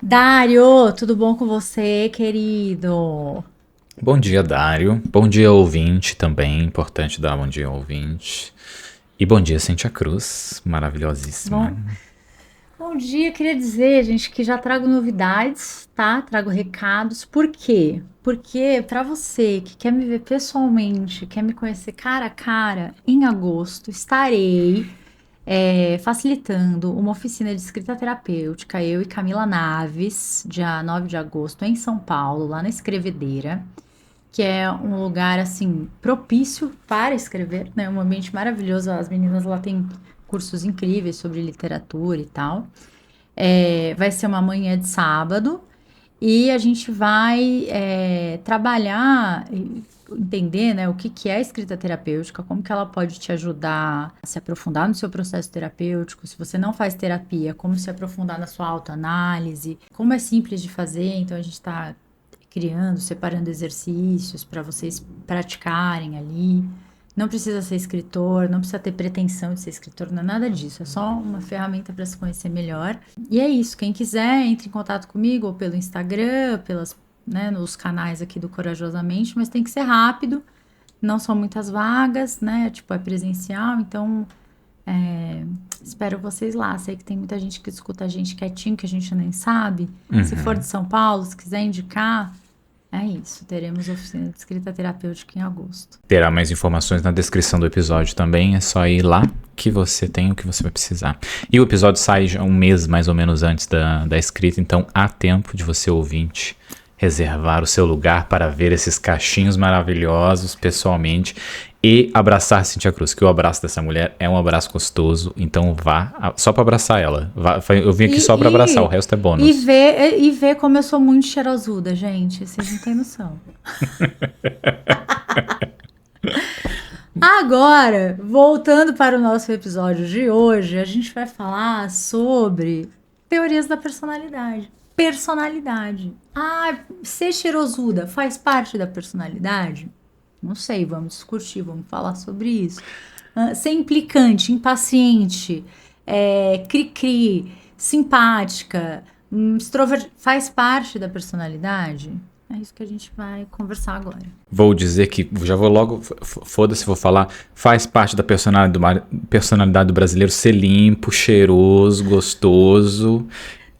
Dário, tudo bom com você, querido? Bom dia, Dário. Bom dia, ouvinte também. Importante dar bom dia ao ouvinte. E bom dia, Cintia Cruz. Maravilhosíssima. Bom, bom dia, queria dizer, gente, que já trago novidades, tá? Trago recados. Por quê? Porque para você que quer me ver pessoalmente, quer me conhecer cara a cara, em agosto estarei facilitando uma oficina de escrita terapêutica, eu e Camila Naves, dia 9 de agosto, em São Paulo, lá na Escrevedeira. Que é um lugar assim propício para escrever, né? Um ambiente maravilhoso. As meninas lá têm cursos incríveis sobre literatura e tal. Vai ser uma manhã de sábado e a gente vai trabalhar, entender, né, o que que é a escrita terapêutica, como que ela pode te ajudar a se aprofundar no seu processo terapêutico. Se você não faz terapia, como se aprofundar na sua autoanálise, como é simples de fazer. Então a gente está criando, separando exercícios para vocês praticarem ali. Não precisa ser escritor, não precisa ter pretensão de ser escritor, não é nada disso. É só uma ferramenta para se conhecer melhor. E é isso. Quem quiser, entre em contato comigo ou pelo Instagram, nos canais aqui do Corajosamente, mas tem que ser rápido. Não são muitas vagas, né? Tipo, é presencial, então espero vocês lá. Sei que tem muita gente que escuta a gente quietinho, que a gente nem sabe. Se for de São Paulo, se quiser indicar, é isso. Teremos oficina de escrita terapêutica em agosto. Terá mais informações na descrição do episódio também. É só ir lá que você tem o que você vai precisar. E o episódio sai já um mês mais ou menos antes da escrita, então há tempo de você, ouvinte, reservar o seu lugar para ver esses cachinhos maravilhosos pessoalmente e abraçar Cintia Cruz, que o abraço dessa mulher é um abraço gostoso, então vá só para abraçar ela. Eu vim aqui só para abraçar, o resto é bônus. E ver como eu sou muito cheirosuda, gente. Vocês não têm noção. Agora, voltando para o nosso episódio de hoje, a gente vai falar sobre teorias da personalidade. Personalidade. Ah, ser cheirosuda faz parte da personalidade? Não sei, vamos discutir, vamos falar sobre isso. Ser implicante, impaciente, cri-cri, simpática, faz parte da personalidade? É isso que a gente vai conversar agora. Vou dizer que, já vou logo, foda-se, vou falar, faz parte da personalidade do brasileiro ser limpo, cheiroso, gostoso.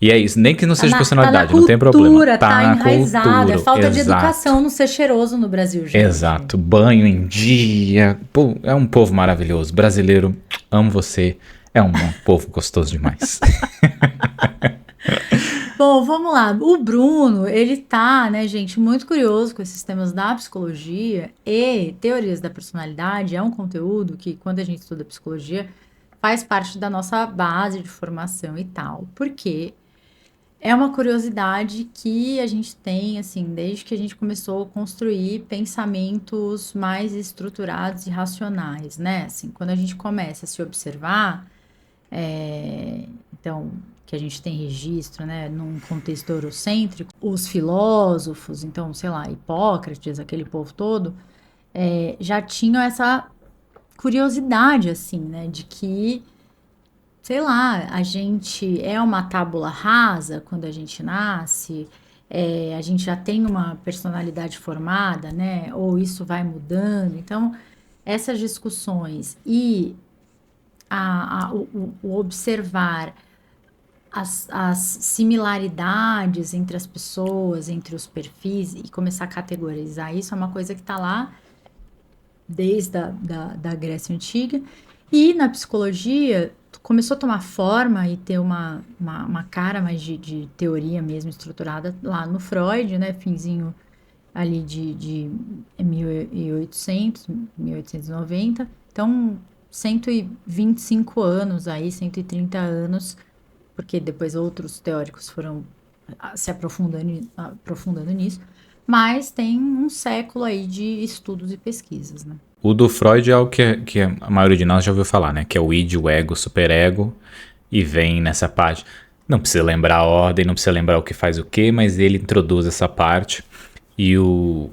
E é isso, nem que não seja personalidade, não tem problema. Tá enraizado, cultura, é falta de exato. educação não ser cheiroso no Brasil, gente. Exato, banho em dia, pô, é um povo maravilhoso. Brasileiro, amo você, é um povo gostoso demais. Bom, vamos lá. O Bruno, ele tá, né, gente, muito curioso com esses temas da psicologia e teorias da personalidade. É um conteúdo que, quando a gente estuda psicologia, faz parte da nossa base de formação e tal. Porque é uma curiosidade que a gente tem, assim, desde que a gente começou a construir pensamentos mais estruturados e racionais, né? Assim, quando a gente começa a se observar, então, que a gente tem registro, né, num contexto eurocêntrico, os filósofos, então, sei lá, Hipócrates, aquele povo todo, já tinham essa curiosidade, assim, né, de que, sei lá, a gente é uma tábula rasa quando a gente nasce, a gente já tem uma personalidade formada, né, ou isso vai mudando. Então, essas discussões e o observar as similaridades entre as pessoas, entre os perfis e começar a categorizar isso é uma coisa que está lá desde da Grécia Antiga. E na psicologia começou a tomar forma e ter uma cara mais de teoria mesmo estruturada lá no Freud, né? Finzinho ali de 1800, 1890. Então, 125 anos aí, 130 anos, porque depois outros teóricos foram se aprofundando nisso, mas tem um século aí de estudos e pesquisas, né? O do Freud é o que a maioria de nós já ouviu falar, né? Que é o id, o ego, o superego, e vem nessa parte. Não precisa lembrar a ordem, não precisa lembrar o que faz o quê, mas ele introduz essa parte. E o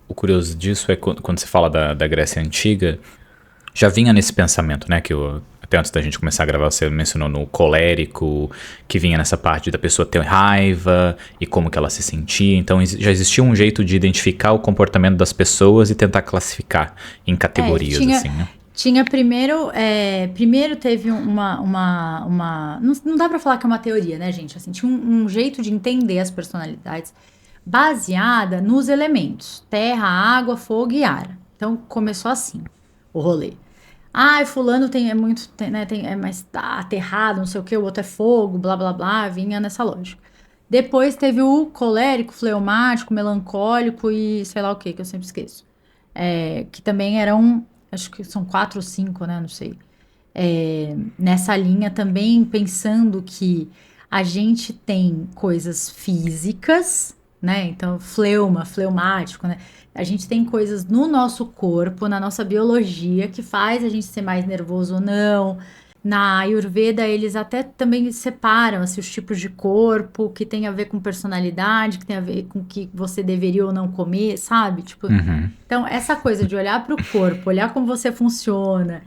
curioso disso é quando você fala da Grécia Antiga, já vinha nesse pensamento, né? Que até antes da gente começar a gravar, você mencionou no colérico, que vinha nessa parte da pessoa ter raiva e como que ela se sentia. Então já existia um jeito de identificar o comportamento das pessoas e tentar classificar em categorias, assim, né? Tinha primeiro, primeiro teve não dá pra falar que é uma teoria, né, gente? Assim, tinha um jeito de entender as personalidades baseada nos elementos: terra, água, fogo e ar. Então começou assim o rolê. Fulano é mais aterrado, não sei o que, o outro é fogo, blá blá blá, vinha nessa lógica. Depois teve o colérico, fleumático, melancólico e sei lá o que eu sempre esqueço. Que também eram, acho que são 4 ou 5, né? Não sei. Nessa linha também pensando que a gente tem coisas físicas, né? Então, fleumático, né? A gente tem coisas no nosso corpo, na nossa biologia, que faz a gente ser mais nervoso ou não. Na Ayurveda, eles até também separam assim, os tipos de corpo, que tem a ver com personalidade, que tem a ver com o que você deveria ou não comer, sabe? Tipo, então, essa coisa de olhar para o corpo, olhar como você funciona,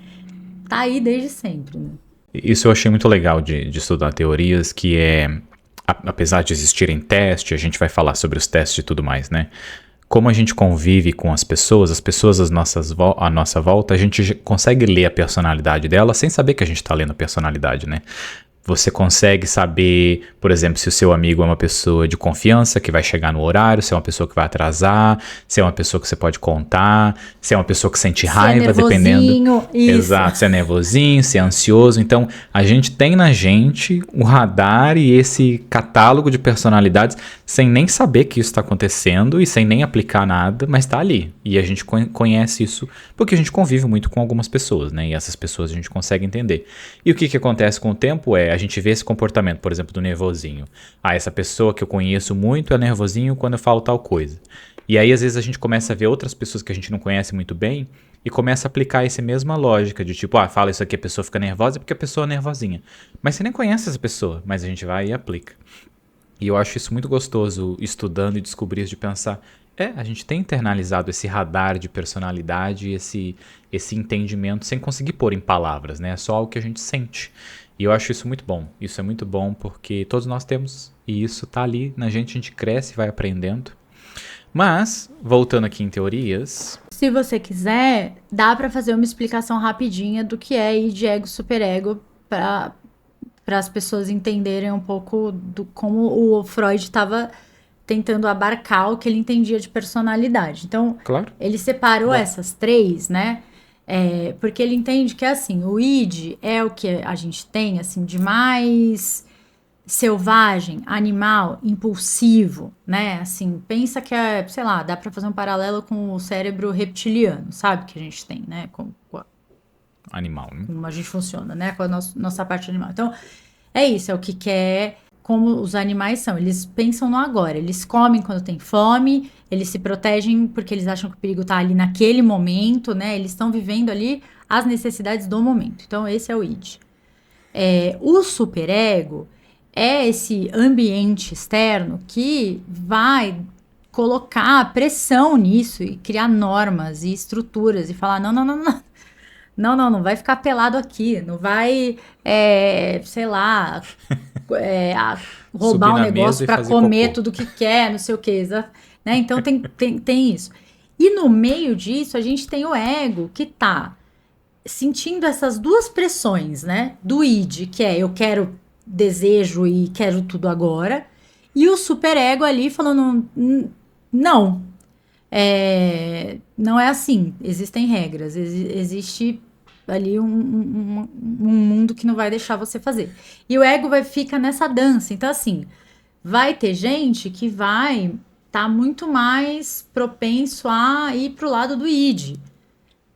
tá aí desde sempre, né? Isso eu achei muito legal de estudar teorias, que apesar de existirem testes, a gente vai falar sobre os testes e tudo mais, né? Como a gente convive com as pessoas à nossa volta, a gente consegue ler a personalidade dela sem saber que a gente está lendo a personalidade, né? Você consegue saber, por exemplo, se o seu amigo é uma pessoa de confiança, que vai chegar no horário, se é uma pessoa que vai atrasar, se é uma pessoa que você pode contar, se é uma pessoa que sente raiva, dependendo. Isso. Exato, se é nervosinho, se é ansioso. Então, a gente tem na gente o radar e esse catálogo de personalidades sem nem saber que isso está acontecendo e sem nem aplicar nada, mas está ali. E a gente conhece isso porque a gente convive muito com algumas pessoas, né? E essas pessoas a gente consegue entender. E o que acontece com o tempo a gente vê esse comportamento, por exemplo, do nervosinho. Essa pessoa que eu conheço muito é nervosinho quando eu falo tal coisa. E aí, às vezes, a gente começa a ver outras pessoas que a gente não conhece muito bem e começa a aplicar essa mesma lógica de tipo, fala isso aqui, a pessoa fica nervosa porque a pessoa é nervosinha. Mas você nem conhece essa pessoa, mas a gente vai e aplica. E eu acho isso muito gostoso, estudando e descobrir isso, de pensar, a gente tem internalizado esse radar de personalidade, esse entendimento sem conseguir pôr em palavras, né? É só algo que a gente sente. E eu acho isso muito bom. Isso é muito bom porque todos nós temos, e isso tá ali na gente, a gente cresce e vai aprendendo. Mas, voltando aqui em teorias... Se você quiser, dá pra fazer uma explicação rapidinha do que é id, ego, superego, para as pessoas entenderem um pouco do como o Freud estava tentando abarcar o que ele entendia de personalidade. Então, claro, ele separou essas 3, né? Porque ele entende que, assim, o id é o que a gente tem, assim, de mais selvagem, animal, impulsivo, né? Assim, pensa que sei lá, dá pra fazer um paralelo com o cérebro reptiliano, sabe? Que a gente tem, né? Animal, né? Como a gente funciona, né? Com a nossa parte animal. Então, é isso, é o que quer, como os animais são. Eles pensam no agora, eles comem quando tem fome, eles se protegem porque eles acham que o perigo tá ali naquele momento, né? Eles estão vivendo ali as necessidades do momento. Então, esse é o id. O superego é esse ambiente externo que vai colocar pressão nisso e criar normas e estruturas e falar, não vai ficar pelado aqui, não vai, sei lá, roubar um negócio para comer tudo que quer, não sei o que, né? Então tem isso. E no meio disso a gente tem o ego que tá sentindo essas duas pressões, né? Do id, que é eu quero, desejo e quero tudo agora, e o superego ali falando, não, não é assim, existem regras, existe ali um mundo que não vai deixar você fazer. E o ego fica nessa dança. Então, assim, vai ter gente que vai estar muito mais propenso a ir pro lado do id,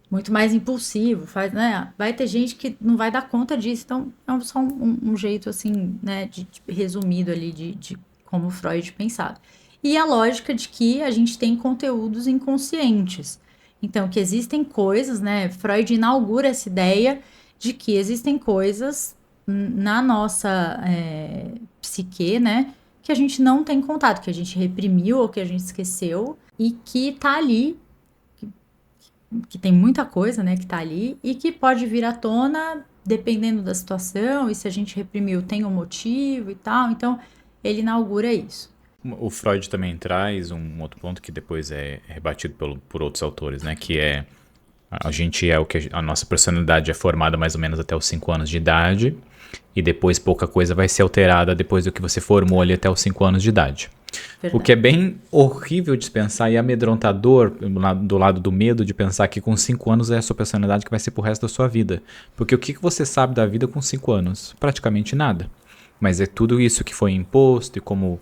muito mais impulsivo, né? Vai ter gente que não vai dar conta disso. Então, é só um jeito, assim, né, de resumido ali de como Freud pensava. E a lógica de que a gente tem conteúdos inconscientes. Então, que existem coisas, né? Freud inaugura essa ideia de que existem coisas na nossa psique, né? Que a gente não tem contato, que a gente reprimiu ou que a gente esqueceu e que tá ali, que tem muita coisa, né? Que tá ali e que pode vir à tona dependendo da situação, e se a gente reprimiu, tem um motivo e tal. Então, ele inaugura isso. O Freud também traz um outro ponto que depois é rebatido por outros autores, né? Que é a gente é o que a nossa personalidade é formada mais ou menos até os 5 anos de idade, e depois pouca coisa vai ser alterada depois do que você formou ali até os 5 anos de idade. O que é bem horrível de pensar e amedrontador do lado do medo de pensar que com 5 anos é a sua personalidade que vai ser pro resto da sua vida. Porque o que você sabe da vida com 5 anos? Praticamente nada. Mas é tudo isso que foi imposto e como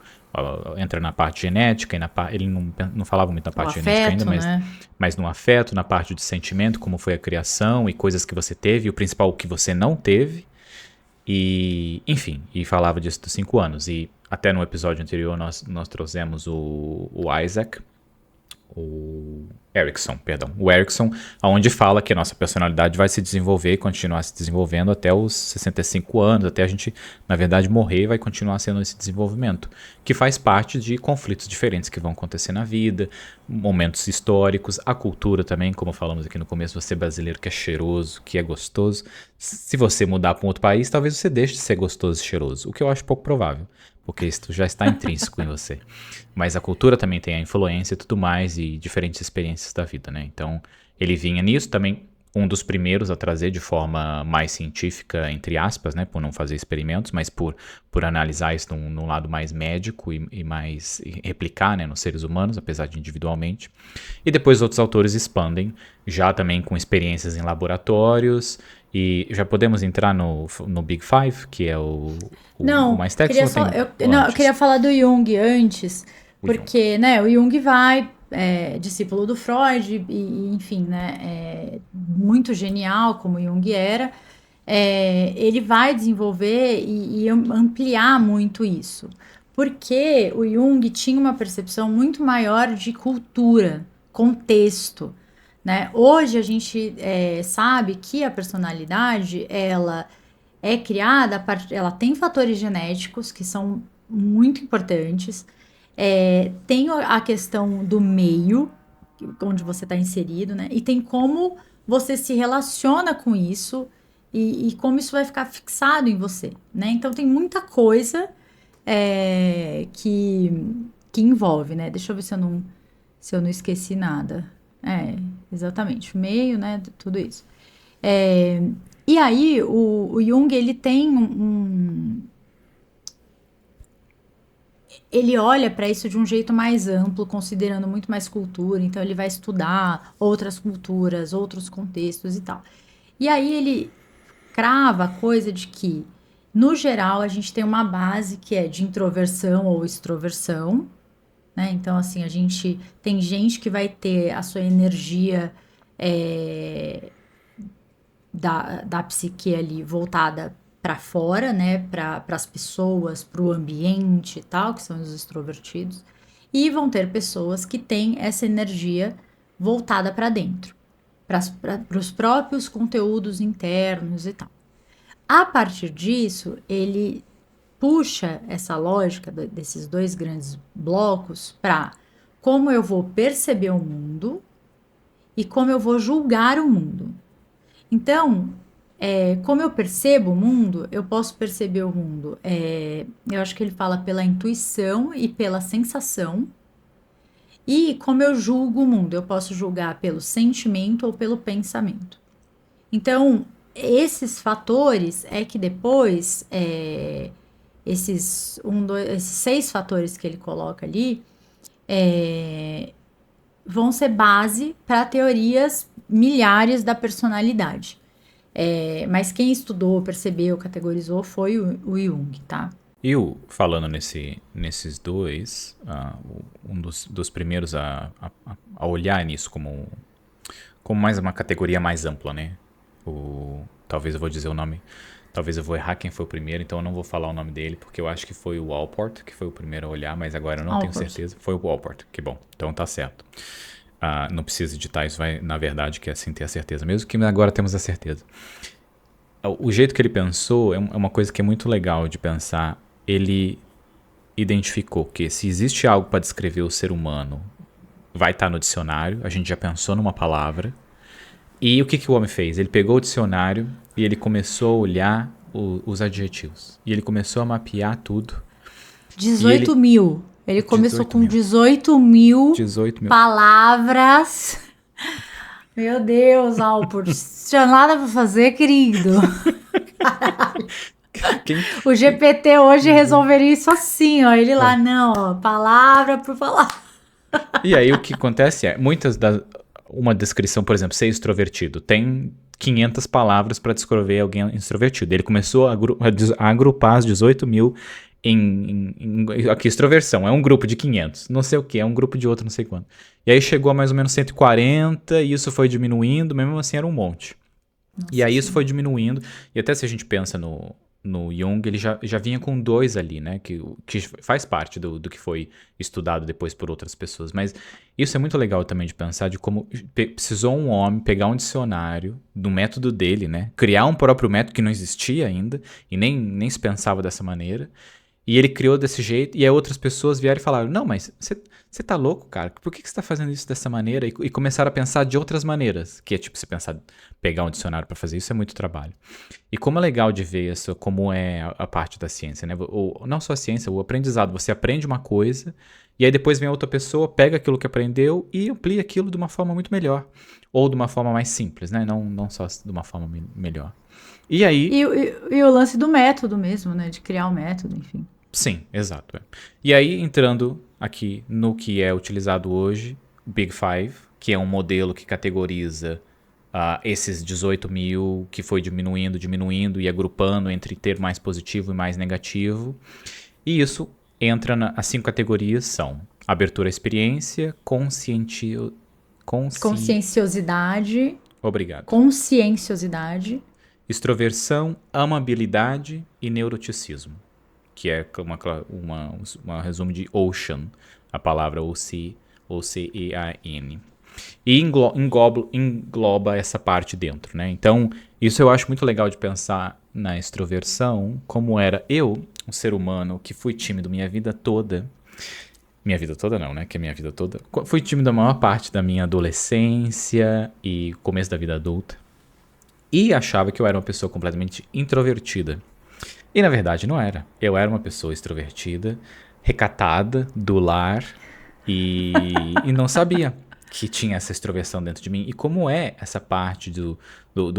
entra na parte genética, e ele não falava muito na parte genética ainda, mas no afeto, na parte de sentimento, como foi a criação e coisas que você teve, e o principal, o que você não teve. E, enfim, e falava disso dos 5 anos. E até no episódio anterior nós trouxemos o Isaac, o Erikson, onde fala que a nossa personalidade vai se desenvolver e continuar se desenvolvendo até os 65 anos, até a gente, na verdade, morrer, vai continuar sendo esse desenvolvimento, que faz parte de conflitos diferentes que vão acontecer na vida, momentos históricos, a cultura também, como falamos aqui no começo, você brasileiro que é cheiroso, que é gostoso, se você mudar para um outro país, talvez você deixe de ser gostoso e cheiroso, o que eu acho pouco provável, porque isso já está intrínseco em você. Mas a cultura também tem a influência e tudo mais, e diferentes experiências da vida, né? Então, ele vinha nisso também, um dos primeiros a trazer de forma mais científica, entre aspas, né? Por não fazer experimentos, mas por analisar isso num lado mais médico e mais replicar, né? Nos seres humanos, apesar de individualmente. E depois outros autores expandem, já também com experiências em laboratórios. E já podemos entrar no Big Five, que é o mais técnico? Eu queria falar do Jung antes, porque, né, o Jung discípulo do Freud, e enfim, né, muito genial como Jung era, ele vai desenvolver e ampliar muito isso, porque o Jung tinha uma percepção muito maior de cultura, contexto, né? Hoje a gente sabe que a personalidade, ela é criada ela tem fatores genéticos que são muito importantes, tem a questão do meio onde você está inserido, né? E tem como você se relaciona com isso e como isso vai ficar fixado em você, né? Então tem muita coisa que envolve, né? Deixa eu ver se eu não esqueci nada. Exatamente, o meio, né? Tudo isso. E aí, o Jung, ele tem ele olha para isso de um jeito mais amplo, considerando muito mais cultura, então ele vai estudar outras culturas, outros contextos e tal. E aí ele crava a coisa de que, no geral, a gente tem uma base que é de introversão ou extroversão, né? Então, assim, a gente tem gente que vai ter a sua energia da psique ali voltada para fora, né, para as pessoas, para o ambiente e tal, que são os extrovertidos, e vão ter pessoas que têm essa energia voltada para dentro, para os próprios conteúdos internos e tal. A partir disso, ele puxa essa lógica desses dois grandes blocos para como eu vou perceber o mundo e como eu vou julgar o mundo. Então, como eu percebo o mundo, eu posso perceber o mundo. Eu acho que ele fala pela intuição e pela sensação. E como eu julgo o mundo, eu posso julgar pelo sentimento ou pelo pensamento. Então, esses fatores é que depois, esses 6 fatores que ele coloca ali, vão ser base para teorias milhares da personalidade. Mas quem estudou, percebeu, categorizou foi o Jung, tá? E falando nesses dois, um dos primeiros a olhar nisso como mais uma categoria mais ampla, né? Talvez eu vou dizer o nome, talvez eu vou errar quem foi o primeiro, então eu não vou falar o nome dele, porque eu acho que foi o Allport, que foi o primeiro a olhar, mas agora eu não tenho certeza. Foi o Allport, que bom, então tá certo. Não precisa editar, isso vai, na verdade, que é assim ter a certeza, mesmo que agora temos a certeza. O jeito que ele pensou é uma coisa que é muito legal de pensar. Ele identificou que se existe algo para descrever o ser humano, vai estar no dicionário, a gente já pensou numa palavra. E o que o homem fez? Ele pegou o dicionário e ele começou a olhar os adjetivos. E ele começou a mapear tudo. 18 mil. Ele começou 18 com mil. 18 mil 18 mil. palavras. Meu Deus, Alport, não tinha nada pra fazer, querido. O GPT hoje resolveria isso assim, ó. Ele lá, não, ó, palavra por palavra. E aí o que acontece é, uma descrição, por exemplo, ser extrovertido, tem 500 palavras para descrever alguém extrovertido. Ele começou a agrupar as 18 mil aqui, extroversão, é um grupo de 500, não sei o que, é um grupo de outro, não sei quanto. E aí chegou a mais ou menos 140, e isso foi diminuindo, mesmo assim era um monte. Nossa, e aí isso foi diminuindo, e até se a gente pensa no Jung, ele já vinha com 2 ali, né, que faz parte do que foi estudado depois por outras pessoas, mas isso é muito legal também de pensar de como precisou um homem pegar um dicionário do método dele, né, criar um próprio método que não existia ainda, e nem se pensava dessa maneira, e ele criou desse jeito, e aí outras pessoas vieram e falaram, não, mas você tá louco, cara? Por que você tá fazendo isso dessa maneira? E começaram a pensar de outras maneiras, que é tipo, se pensar, pegar um dicionário para fazer isso é muito trabalho. E como é legal de ver isso, como é a parte da ciência, né? Não só a ciência, o aprendizado. Você aprende uma coisa, e aí depois vem outra pessoa, pega aquilo que aprendeu e amplia aquilo de uma forma muito melhor. Ou de uma forma mais simples, né? Não só de uma forma melhor. E aí... E o lance do método mesmo, né? De criar o método, enfim. Sim, exato. É. E aí, entrando aqui no que é utilizado hoje, Big Five, que é um modelo que categoriza esses 18 mil, que foi diminuindo e agrupando entre ter mais positivo e mais negativo. E isso entra as 5 categorias, são abertura à experiência, Conscienciosidade. Obrigado. Conscienciosidade. Extroversão, amabilidade e neuroticismo, que é uma resumo de Ocean, a palavra O-C-E-A-N. E engloba essa parte dentro, né? Então, isso eu acho muito legal de pensar na extroversão, como era eu, um ser humano que fui tímido minha vida toda. Minha vida toda não, né? Que é minha vida toda. Fui tímido a maior parte da minha adolescência e começo da vida adulta. E achava que eu era uma pessoa completamente introvertida. E na verdade não era. Eu era uma pessoa extrovertida, recatada, do lar e não sabia que tinha essa extroversão dentro de mim. E como é essa parte do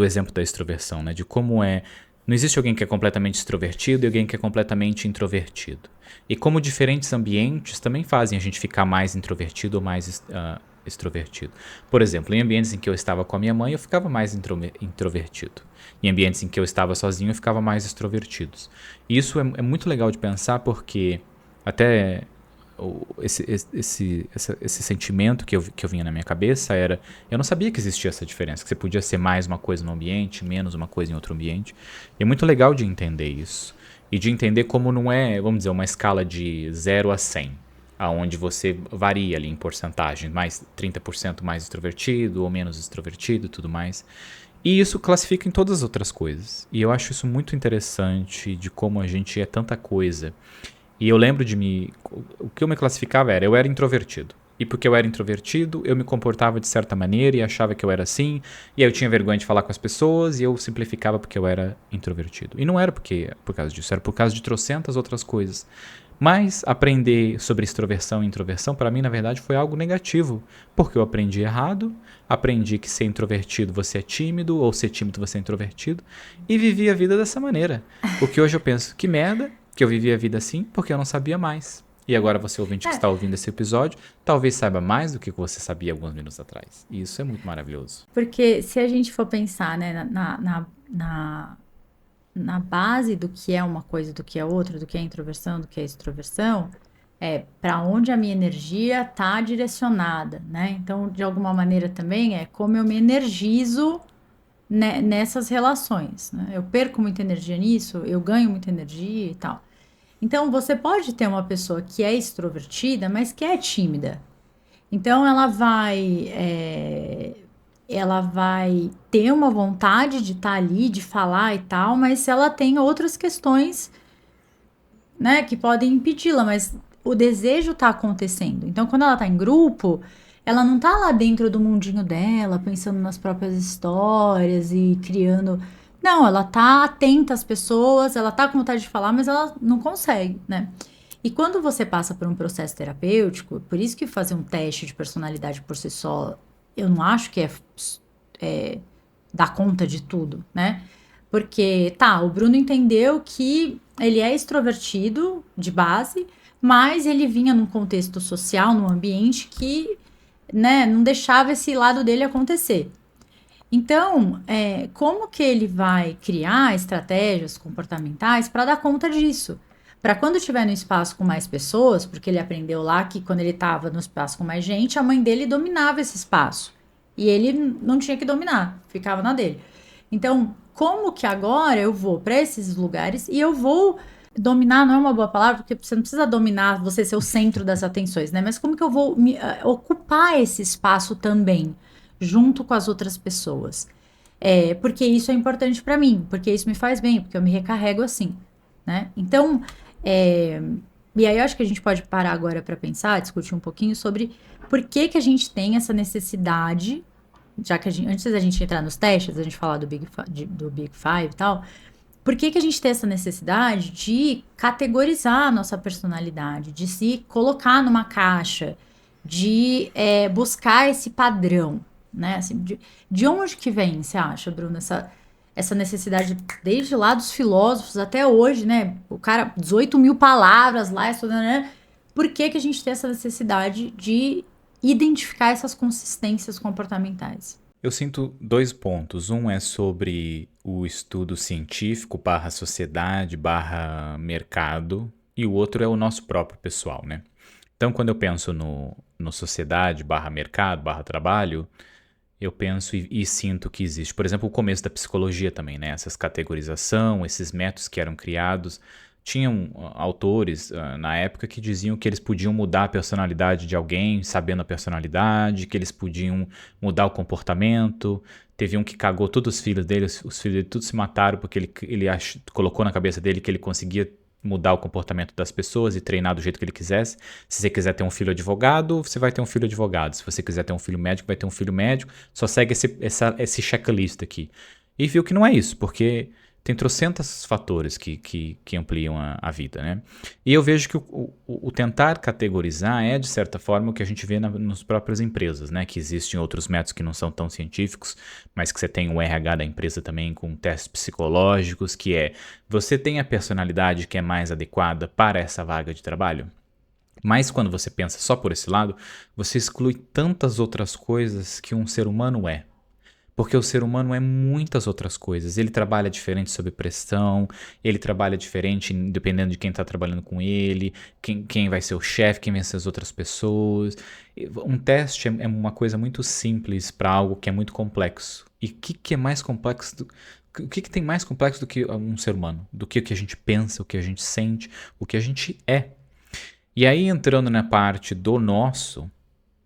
exemplo da extroversão, né? De como é... Não existe alguém que é completamente extrovertido e alguém que é completamente introvertido. E como diferentes ambientes também fazem a gente ficar mais introvertido ou mais extrovertido. Por exemplo, em ambientes em que eu estava com a minha mãe, eu ficava mais introvertido. Em ambientes em que eu estava sozinho, eu ficava mais extrovertido. E isso é muito legal de pensar porque até esse sentimento que eu vinha na minha cabeça era... Eu não sabia que existia essa diferença, que você podia ser mais uma coisa no ambiente, menos uma coisa em outro ambiente. E é muito legal de entender isso. E de entender como não é, vamos dizer, uma escala de 0 a 100. Aonde você varia ali em porcentagem, mais 30% mais extrovertido ou menos extrovertido e tudo mais. E isso classifica em todas as outras coisas. E eu acho isso muito interessante de como a gente é tanta coisa. E eu lembro o que eu me classificava eu era introvertido. E porque eu era introvertido, eu me comportava de certa maneira e achava que eu era assim. E aí eu tinha vergonha de falar com as pessoas e eu simplificava porque eu era introvertido. E não era por causa disso, era por causa de trocentas outras coisas. Mas aprender sobre extroversão e introversão, para mim, na verdade, foi algo negativo. Porque eu aprendi errado, aprendi que ser introvertido você é tímido, ou ser tímido você é introvertido, e vivi a vida dessa maneira. Porque hoje eu penso, que merda que eu vivi a vida assim, porque eu não sabia mais. E agora você, ouvinte que está ouvindo esse episódio, talvez saiba mais do que você sabia alguns minutos atrás. E isso é muito maravilhoso. Porque se a gente for pensar, né, na base do que é uma coisa, do que é outra, do que é introversão, do que é extroversão, é para onde a minha energia está direcionada, né? Então, de alguma maneira também é como eu me energizo nessas relações, né? Eu perco muita energia nisso, eu ganho muita energia e tal. Então, você pode ter uma pessoa que é extrovertida, mas que é tímida. Então, ela vai ter uma vontade de estar ali, de falar e tal, mas se ela tem outras questões, né, que podem impedi-la, mas o desejo está acontecendo. Então, quando ela está em grupo, ela não está lá dentro do mundinho dela, pensando nas próprias histórias e criando, Não, ela tá atenta às pessoas, ela tá com vontade de falar, mas ela não consegue, né? E quando você passa por um processo terapêutico, por isso que fazer um teste de personalidade por si só, eu não acho que é dar conta de tudo, né? Porque, tá, o Bruno entendeu que ele é extrovertido de base, mas ele vinha num contexto social, num ambiente que, né, não deixava esse lado dele acontecer. Então, como que ele vai criar estratégias comportamentais para dar conta disso? Para quando estiver no espaço com mais pessoas, porque ele aprendeu lá que quando ele estava no espaço com mais gente, a mãe dele dominava esse espaço. E ele não tinha que dominar, ficava na dele. Então, como que agora eu vou para esses lugares e eu vou dominar, não é uma boa palavra, porque você não precisa dominar, você ser o centro das atenções, né? Mas como que eu vou ocupar esse espaço também? Junto com as outras pessoas. Porque isso é importante para mim, porque isso me faz bem, porque eu me recarrego assim, né? Então, é, e aí eu acho que a gente pode parar agora para pensar, discutir um pouquinho sobre por que que a gente tem essa necessidade, já que antes da gente entrar nos testes, a gente falar do Big Five e tal, por que que a gente tem essa necessidade de categorizar a nossa personalidade, de se colocar numa caixa, de buscar esse padrão, né? Assim, de onde que vem, você acha, Bruno, essa necessidade, desde lá dos filósofos até hoje, né? O cara, 18 mil palavras lá, estudando, né? Por que que a gente tem essa necessidade de identificar essas consistências comportamentais? Eu sinto dois pontos. Um é sobre o estudo científico barra sociedade barra mercado e o outro é o nosso próprio pessoal, né? Então, quando eu penso no sociedade barra mercado barra trabalho, eu penso e sinto que existe, por exemplo, o começo da psicologia também, né? Essas categorização, esses métodos que eram criados. Tinham autores na época que diziam que eles podiam mudar a personalidade de alguém, sabendo a personalidade, que eles podiam mudar o comportamento. Teve um que cagou todos os filhos dele, os filhos dele todos se mataram porque ele colocou na cabeça dele que ele conseguia mudar o comportamento das pessoas e treinar do jeito que ele quisesse. Se você quiser ter um filho advogado, você vai ter um filho advogado. Se você quiser ter um filho médico, vai ter um filho médico. Só segue esse checklist aqui. E viu que não é isso, porque tem trocentos fatores que ampliam a vida, né? E eu vejo que o tentar categorizar é, de certa forma, o que a gente vê nas próprias empresas, né? Que existem outros métodos que não são tão científicos, mas que você tem o RH da empresa também com testes psicológicos, que é, você tem a personalidade que é mais adequada para essa vaga de trabalho? Mas quando você pensa só por esse lado, você exclui tantas outras coisas que um ser humano é. Porque o ser humano é muitas outras coisas. Ele trabalha diferente sob pressão, ele trabalha diferente dependendo de quem está trabalhando com ele, quem vai ser o chefe, quem vai ser as outras pessoas. Um teste é uma coisa muito simples para algo que é muito complexo. E o que é mais complexo? O que tem mais complexo do que um ser humano? Do que o que a gente pensa, o que a gente sente, o que a gente é. E aí, entrando na parte do nosso,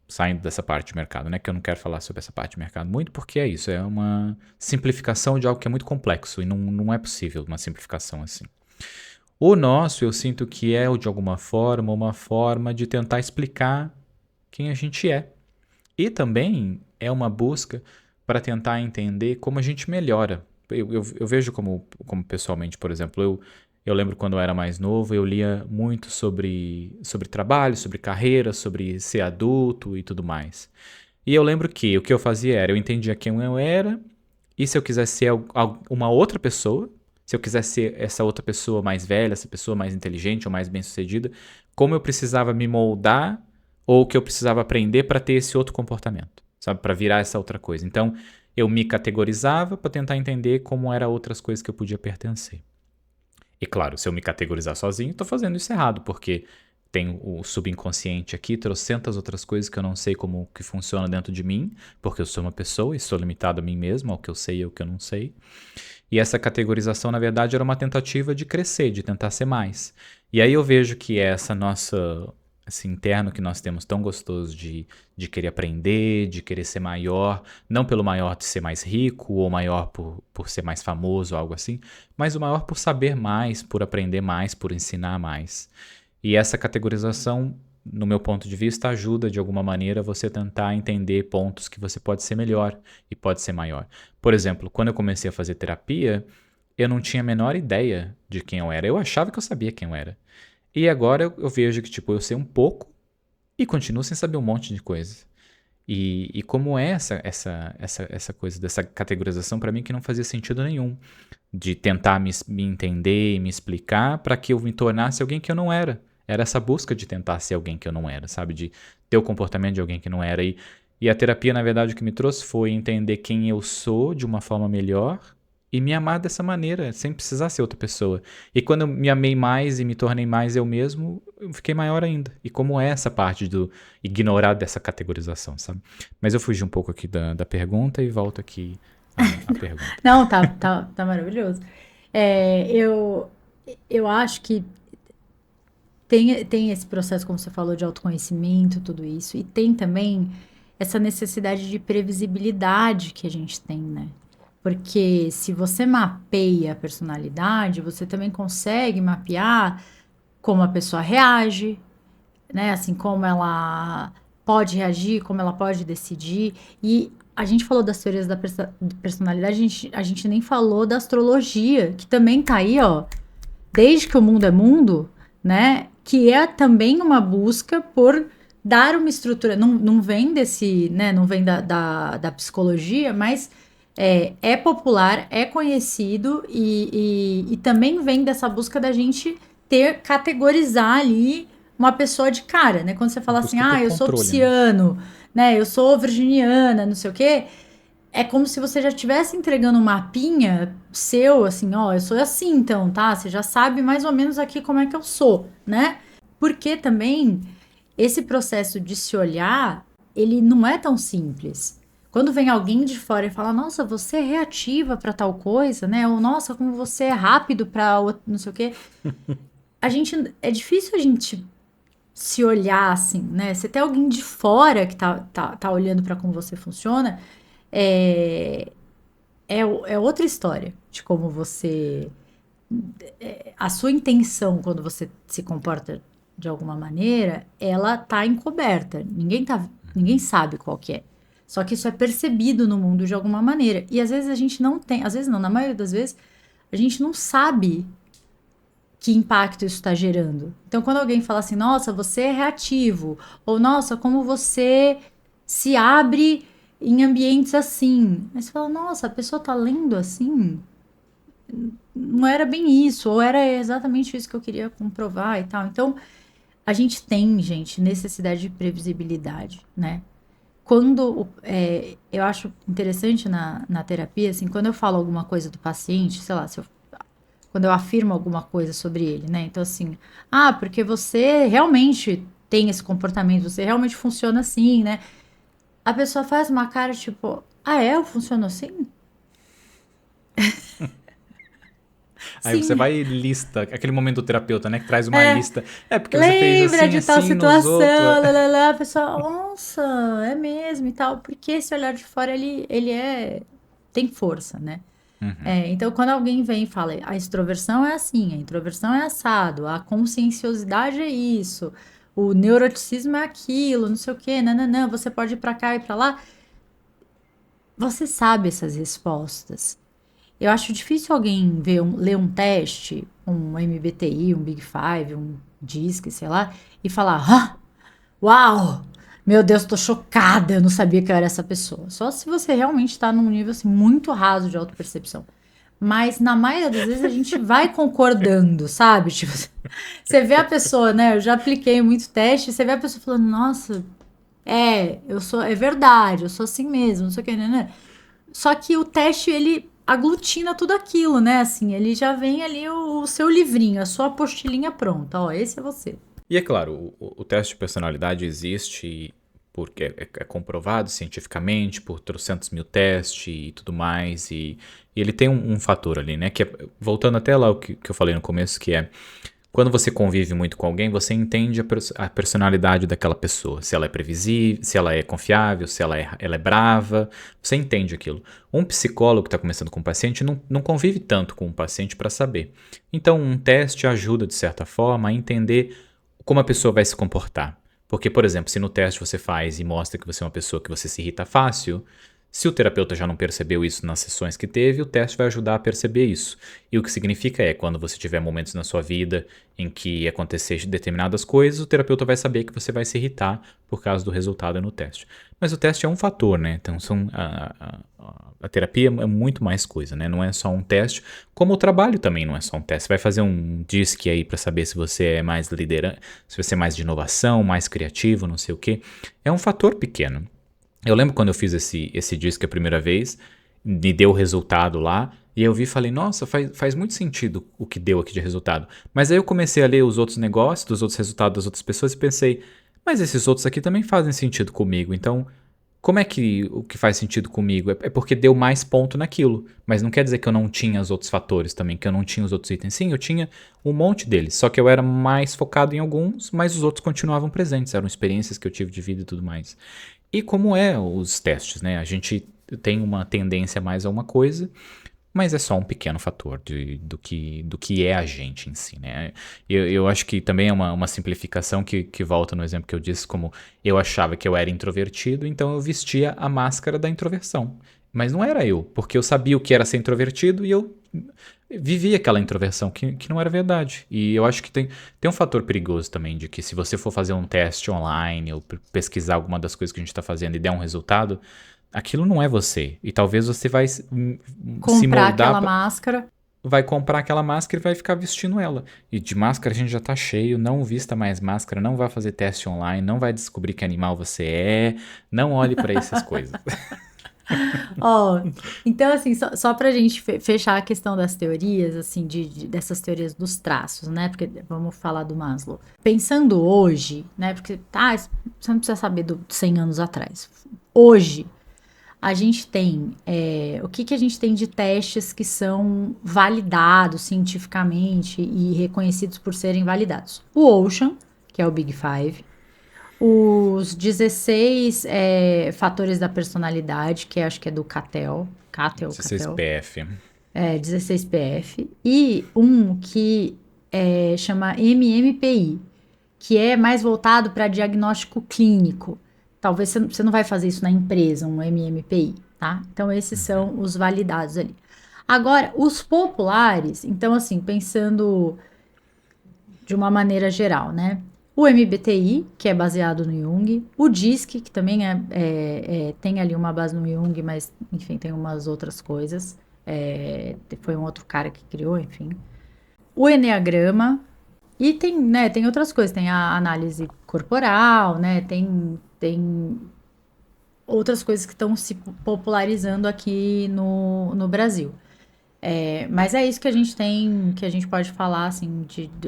saindo dessa parte de mercado, né? Que eu não quero falar sobre essa parte de mercado muito, porque é isso, é uma simplificação de algo que é muito complexo e não é possível uma simplificação assim. O nosso, eu sinto que é, de alguma forma, uma forma de tentar explicar quem a gente é. E também é uma busca para tentar entender como a gente melhora. Eu vejo como pessoalmente, por exemplo, eu lembro quando eu era mais novo, eu lia muito sobre trabalho, sobre carreira, sobre ser adulto e tudo mais. E eu lembro que o que eu fazia era, eu entendia quem eu era, e se eu quisesse ser uma outra pessoa, se eu quisesse ser essa outra pessoa mais velha, essa pessoa mais inteligente ou mais bem-sucedida, como eu precisava me moldar ou o que eu precisava aprender para ter esse outro comportamento, sabe? Para virar essa outra coisa. Então, eu me categorizava para tentar entender como eram outras coisas que eu podia pertencer. E claro, se eu me categorizar sozinho, estou fazendo isso errado, porque tem o subconsciente aqui, trocentas outras coisas que eu não sei como que funciona dentro de mim, porque eu sou uma pessoa e sou limitado a mim mesmo, ao que eu sei e ao que eu não sei. E essa categorização, na verdade, era uma tentativa de crescer, de tentar ser mais. E aí eu vejo que essa nossa, esse interno que nós temos tão gostoso de querer aprender, de querer ser maior, não pelo maior de ser mais rico ou maior por ser mais famoso ou algo assim, mas o maior por saber mais, por aprender mais, por ensinar mais. E essa categorização no meu ponto de vista, ajuda de alguma maneira você tentar entender pontos que você pode ser melhor e pode ser maior. Por exemplo, quando eu comecei a fazer terapia, eu não tinha a menor ideia de quem eu era. Eu achava que eu sabia quem eu era. E agora eu vejo que, tipo, eu sei um pouco e continuo sem saber um monte de coisa. E como é essa coisa dessa categorização para mim que não fazia sentido nenhum. De tentar me entender e me explicar para que eu me tornasse alguém que eu não era. Era essa busca de tentar ser alguém que eu não era, sabe? De ter o comportamento de alguém que não era. E a terapia, na verdade, o que me trouxe foi entender quem eu sou de uma forma melhor e me amar dessa maneira, sem precisar ser outra pessoa. E quando eu me amei mais e me tornei mais eu mesmo, eu fiquei maior ainda. E como é essa parte do ignorar dessa categorização, sabe? Mas eu fugi um pouco aqui da pergunta e volto aqui à pergunta. Não, tá maravilhoso. Eu acho que tem esse processo, como você falou, de autoconhecimento, tudo isso, e tem também essa necessidade de previsibilidade que a gente tem, né? Porque se você mapeia a personalidade, você também consegue mapear como a pessoa reage, né? Assim, como ela pode reagir, como ela pode decidir. E a gente falou das teorias da personalidade, a gente nem falou da astrologia, que também tá aí, ó, desde que o mundo é mundo, né? Que é também uma busca por dar uma estrutura. Não vem desse, né? Não vem da psicologia, mas é popular, é conhecido e também vem dessa busca da gente categorizar ali uma pessoa de cara, né? Quando você fala assim, Busca por eu sou controle, né? pisciano, né? Eu sou virginiana, não sei o quê. É como se você já estivesse entregando um mapinha seu, assim, ó, eu sou assim então, tá? Você já sabe mais ou menos aqui como é que eu sou, né? Porque também esse processo de se olhar, ele não é tão simples. Quando vem alguém de fora e fala, nossa, você é reativa para tal coisa, né? Ou nossa, como você é rápido para não sei o quê. É difícil a gente se olhar assim, né? Se tem alguém de fora que tá olhando para como você funciona, é, é outra história de como você. A sua intenção quando você se comporta de alguma maneira, ela tá encoberta. Ninguém sabe qual que é. Só que isso é percebido no mundo de alguma maneira. E às vezes a gente não tem, às vezes não, na maioria das vezes, a gente não sabe que impacto isso está gerando. Então, quando alguém fala assim, nossa, você é reativo, ou nossa, como você se abre em ambientes assim. Aí você fala, nossa, a pessoa tá lendo assim? Não era bem isso, ou era exatamente isso que eu queria comprovar e tal. Então, a gente tem, gente, necessidade de previsibilidade, né? Eu acho interessante na terapia, assim, quando eu falo alguma coisa do paciente, sei lá, quando eu afirmo alguma coisa sobre ele, né? Então, assim, porque você realmente tem esse comportamento, você realmente funciona assim, né? A pessoa faz uma cara tipo, eu funciono assim? Aí você Sim, vai e lista, aquele momento do terapeuta, né? Que traz uma lista. É porque você fez lembra assim, de tal assim, nos outros. situação, lá, a pessoa, nossa, é mesmo e tal, porque esse olhar de fora, tem força, né? Uhum. Então, quando alguém vem e fala, a extroversão é assim, a introversão é assado, a conscienciosidade é isso, o neuroticismo é aquilo, não sei o quê, não, você pode ir pra cá e pra lá. Você sabe essas respostas. Eu acho difícil alguém ler um teste, um MBTI, um Big Five, um DISC, sei lá, e falar, uau, meu Deus, tô chocada, eu não sabia que eu era essa pessoa. Só se você realmente tá num nível assim, muito raso de autopercepção. Mas na maioria das vezes a gente vai concordando, sabe? Tipo, você vê a pessoa, né? Eu já apliquei muito teste, você vê a pessoa falando, nossa, é verdade, eu sou assim mesmo, não sei o que, né? Só que o teste, ele aglutina tudo aquilo, né? Assim, ele já vem ali o seu livrinho, a sua apostilinha pronta. Ó, esse é você. E é claro, o teste de personalidade existe porque é comprovado cientificamente por trocentos mil testes e tudo mais. E ele tem um fator ali, né? Que voltando até lá o que eu falei no começo, que é quando você convive muito com alguém, você entende a personalidade daquela pessoa. Se ela é previsível, se ela é confiável, se ela é brava. Você entende aquilo. Um psicólogo que está começando com um paciente não convive tanto com o paciente para saber. Então, um teste ajuda, de certa forma, a entender como a pessoa vai se comportar. Porque, por exemplo, se no teste você faz e mostra que você é uma pessoa que você se irrita fácil, se o terapeuta já não percebeu isso nas sessões que teve, o teste vai ajudar a perceber isso. E o que significa é, quando você tiver momentos na sua vida em que acontecer determinadas coisas, o terapeuta vai saber que você vai se irritar por causa do resultado no teste. Mas o teste é um fator, né? Então a terapia é muito mais coisa, né? Não é só um teste, como o trabalho também não é só um teste. Você vai fazer um DISC aí para saber se você é mais liderante, se você é mais de inovação, mais criativo, não sei o quê. É um fator pequeno. Eu lembro quando eu fiz esse disco a primeira vez, me deu o resultado lá, e eu vi e falei, nossa, faz muito sentido o que deu aqui de resultado. Mas aí eu comecei a ler os outros negócios, dos outros resultados das outras pessoas e pensei, mas esses outros aqui também fazem sentido comigo, então como é que o que faz sentido comigo? É porque deu mais ponto naquilo, mas não quer dizer que eu não tinha os outros fatores também, que eu não tinha os outros itens. Sim, eu tinha um monte deles, só que eu era mais focado em alguns, mas os outros continuavam presentes, eram experiências que eu tive de vida e tudo mais. E como é os testes, né? A gente tem uma tendência mais a uma coisa, mas é só um pequeno fator do que é a gente em si, né? Eu acho que também é uma simplificação que volta no exemplo que eu disse, como eu achava que eu era introvertido, então eu vestia a máscara da introversão. Mas não era eu, porque eu sabia o que era ser introvertido e eu vivia aquela introversão que não era verdade. E eu acho que tem um fator perigoso também, de que se você for fazer um teste online ou pesquisar alguma das coisas que a gente está fazendo e der um resultado, aquilo não é você. E talvez você vai se Comprar aquela moldar, máscara. vai comprar aquela máscara e vai ficar vestindo ela. E de máscara a gente já tá cheio, não vista mais máscara, não vai fazer teste online, não vai descobrir que animal você é, não olhe para essas coisas. Ó, então assim, só pra gente fechar a questão das teorias, assim, dessas teorias dos traços, né? Porque vamos falar do Maslow. Pensando hoje, né? Porque você não precisa saber do 100 anos atrás. Hoje, a gente tem, o que a gente tem de testes que são validados cientificamente e reconhecidos por serem validados? O Ocean, que é o Big Five, os 16 fatores da personalidade, que acho que é do Cattell. Cattell, 16 Cattell. PF. 16 PF. E um que chama MMPI, que é mais voltado para diagnóstico clínico. Talvez você não vai fazer isso na empresa, um MMPI, tá? Então, esses são os validados ali. Agora, os populares, então, assim, pensando de uma maneira geral, né? O MBTI, que é baseado no Jung, o DISC, que também tem ali uma base no Jung, mas, enfim, tem umas outras coisas. Foi um outro cara que criou, enfim. O Eneagrama, e tem outras coisas, tem a análise corporal, né? Tem outras coisas que estão se popularizando aqui no Brasil. Mas é isso que a gente tem, que a gente pode falar, assim,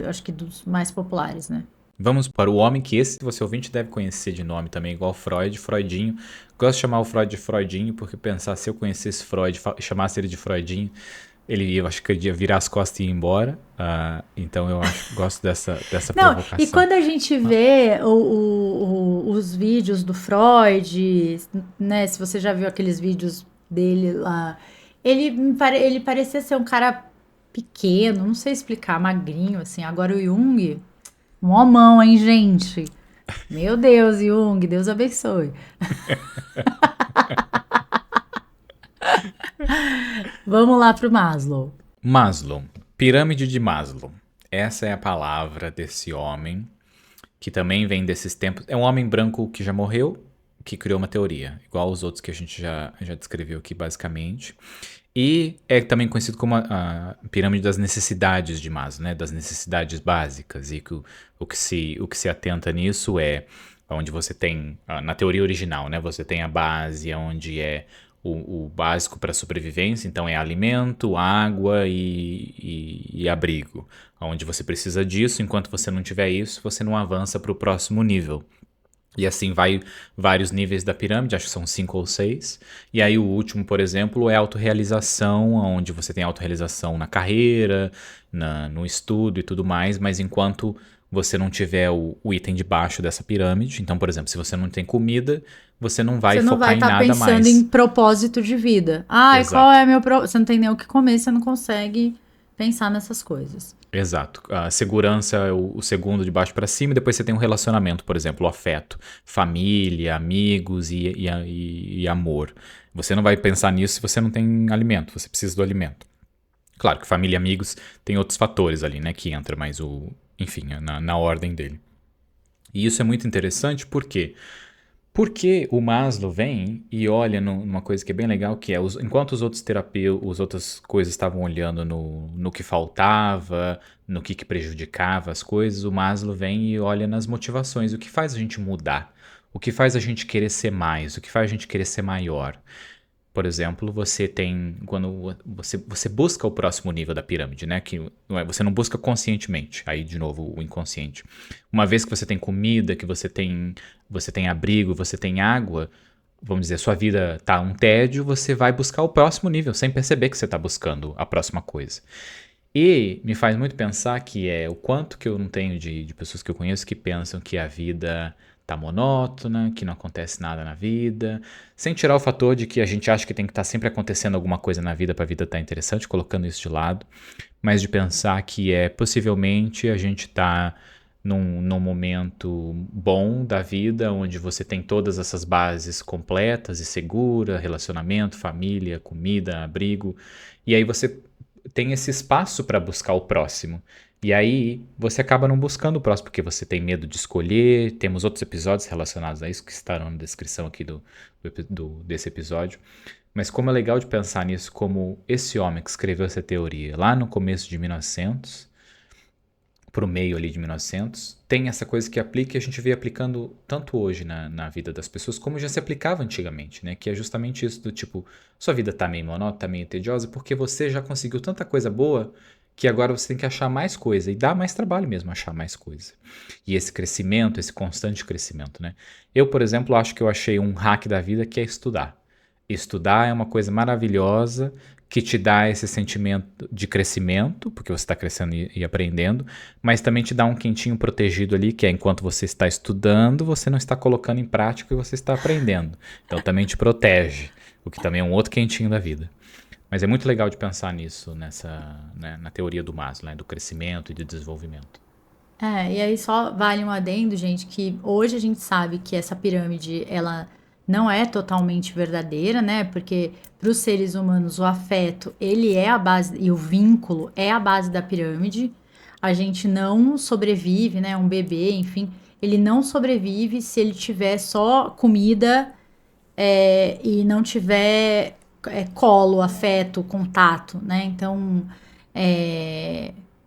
acho que dos mais populares, né? Vamos para o homem que esse você ouvinte deve conhecer de nome também, igual Freud, Freudinho. Gosto de chamar o Freud de Freudinho, porque pensar se eu conhecesse Freud, chamasse ele de Freudinho, eu acho que ele ia virar as costas e ir embora. Então eu gosto dessa Não, provocação. e quando a gente vê os vídeos do Freud, né? Se você já viu aqueles vídeos dele lá, ele parecia ser um cara pequeno, não sei explicar, magrinho, assim. Agora o Jung, um homão, hein, gente? Meu Deus, Jung, Deus abençoe. Vamos lá pro Maslow. Maslow, pirâmide de Maslow. Essa é a palavra desse homem, que também vem desses tempos. É um homem branco que já morreu, que criou uma teoria, igual os outros que a gente já descreveu aqui, basicamente. E é também conhecido como a pirâmide das necessidades de Maslow, né? Das necessidades básicas. E o que se atenta nisso é onde você tem, na teoria original, né? Você tem a base, onde é o básico para a sobrevivência, então é alimento, água e abrigo. Onde você precisa disso, enquanto você não tiver isso, você não avança para o próximo nível. E assim vai vários níveis da pirâmide, acho que são 5 ou 6. E aí o último, por exemplo, é a autorrealização, onde você tem autorrealização na carreira, no estudo e tudo mais, mas enquanto você não tiver o item de baixo dessa pirâmide, então, por exemplo, se você não tem comida, você não vai focar em nada mais. Você não vai estar pensando em propósito de vida. Exato. Qual é meu propósito? Você não tem nem o que comer, você não consegue pensar nessas coisas. Exato. A segurança é o segundo de baixo para cima, e depois você tem um relacionamento, por exemplo, o afeto, família, amigos e amor. Você não vai pensar nisso se você não tem alimento, você precisa do alimento. Claro que família e amigos tem outros fatores ali, né, que entra, mas enfim, na ordem dele. E isso é muito interessante porque o Maslow vem e olha numa coisa que é bem legal, que é, enquanto os outros terapeutas, as outras coisas estavam olhando no que faltava, no que prejudicava as coisas, o Maslow vem e olha nas motivações, o que faz a gente mudar, o que faz a gente querer ser mais, o que faz a gente querer ser maior. Por exemplo, quando você busca o próximo nível da pirâmide, né? Que você não busca conscientemente, aí de novo o inconsciente. Uma vez que você tem comida, que você tem abrigo, você tem água, vamos dizer, sua vida tá um tédio, você vai buscar o próximo nível, sem perceber que você tá buscando a próxima coisa. E me faz muito pensar que o quanto que eu não tenho de pessoas que eu conheço que pensam que a vida tá monótona, que não acontece nada na vida, sem tirar o fator de que a gente acha que tem que estar sempre acontecendo alguma coisa na vida para a vida estar interessante, colocando isso de lado, mas de pensar que possivelmente a gente tá num momento bom da vida, onde você tem todas essas bases completas e seguras, relacionamento, família, comida, abrigo, e aí você tem esse espaço para buscar o próximo. E aí você acaba não buscando o próximo, porque você tem medo de escolher. Temos outros episódios relacionados a isso que estarão na descrição aqui desse episódio. Mas como é legal de pensar nisso, como esse homem que escreveu essa teoria lá no começo de 1900, pro meio ali de 1900, tem essa coisa que aplica e a gente vê aplicando tanto hoje na vida das pessoas, como já se aplicava antigamente, né? Que é justamente isso do tipo, sua vida tá meio monótona, tá meio tediosa, porque você já conseguiu tanta coisa boa que agora você tem que achar mais coisa, e dá mais trabalho mesmo achar mais coisa. E esse crescimento, esse constante crescimento, né? Eu, por exemplo, acho que eu achei um hack da vida que é estudar. Estudar é uma coisa maravilhosa que te dá esse sentimento de crescimento, porque você está crescendo e aprendendo, mas também te dá um quentinho protegido ali, que é enquanto você está estudando, você não está colocando em prática e você está aprendendo. Então também te protege, o que também é um outro quentinho da vida. Mas é muito legal de pensar nisso, né, na teoria do Maslow, né, do crescimento e do desenvolvimento. E aí só vale um adendo, gente, que hoje a gente sabe que essa pirâmide, ela não é totalmente verdadeira, né? Porque para os seres humanos o afeto, ele é a base, e o vínculo é a base da pirâmide. A gente não sobrevive, né? Um bebê, enfim, ele não sobrevive se ele tiver só comida, e não tiver colo, afeto, contato, né? Então,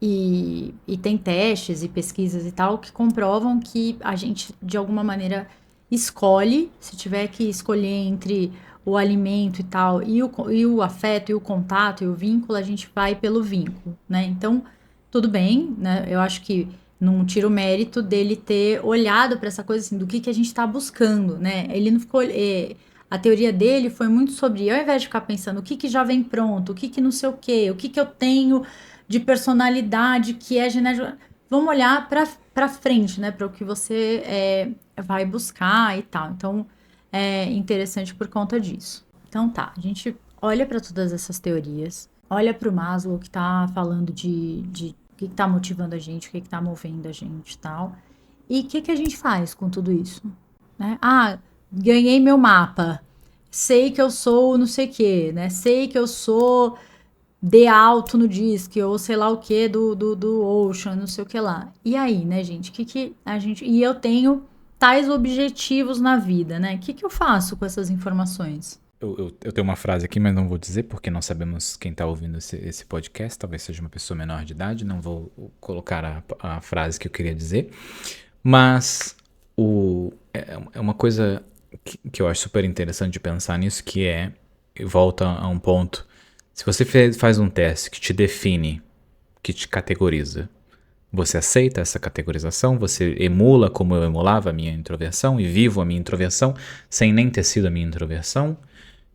e tem testes e pesquisas e tal que comprovam que a gente, de alguma maneira, escolhe, se tiver que escolher entre o alimento e tal, e o afeto, e o contato, e o vínculo, a gente vai pelo vínculo, né? Então, tudo bem, né? Eu acho que não tira o mérito dele ter olhado para essa coisa assim, do que a gente está buscando, né? Ele não ficou. A teoria dele foi muito sobre, ao invés de ficar pensando o que já vem pronto, o que não sei o que eu tenho de personalidade que é genética. Vamos olhar para frente, né? Para o que você vai buscar e tal. Então, é interessante por conta disso. Então, tá. A gente olha para todas essas teorias, olha para o Maslow que tá falando de o que tá motivando a gente, o que tá movendo a gente e tal. E o que a gente faz com tudo isso? Né? Ah, ganhei meu mapa. Sei que eu sou não sei o quê, né? Sei que eu sou de alto no disque, ou sei lá o que do Ocean, não sei o que lá. E aí, né, gente? Que a gente. E eu tenho tais objetivos na vida, né? O que eu faço com essas informações? Eu tenho uma frase aqui, mas não vou dizer, porque não sabemos quem está ouvindo esse podcast. Talvez seja uma pessoa menor de idade, não vou colocar a frase que eu queria dizer. Mas é uma coisa que eu acho super interessante de pensar nisso, que volta a um ponto. Se você faz um teste que te define, que te categoriza, você aceita essa categorização? Você emula como eu emulava a minha introversão e vivo a minha introversão sem nem ter sido a minha introversão?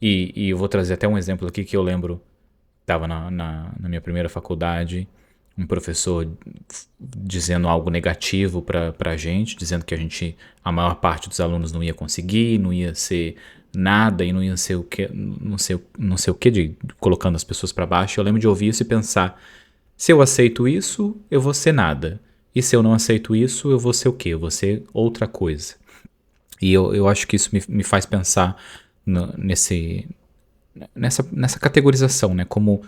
E eu vou trazer até um exemplo aqui que eu lembro, estava na minha primeira faculdade, um professor dizendo algo negativo para a gente, dizendo que a maior parte dos alunos não ia conseguir, não ia ser nada e não ia ser o que, não sei o que, colocando as pessoas para baixo. Eu lembro de ouvir isso e pensar, Se eu aceito isso, eu vou ser nada. E se eu não aceito isso, eu vou ser o quê? Eu vou ser outra coisa. E eu acho que isso me faz pensar nessa categorização, né? Como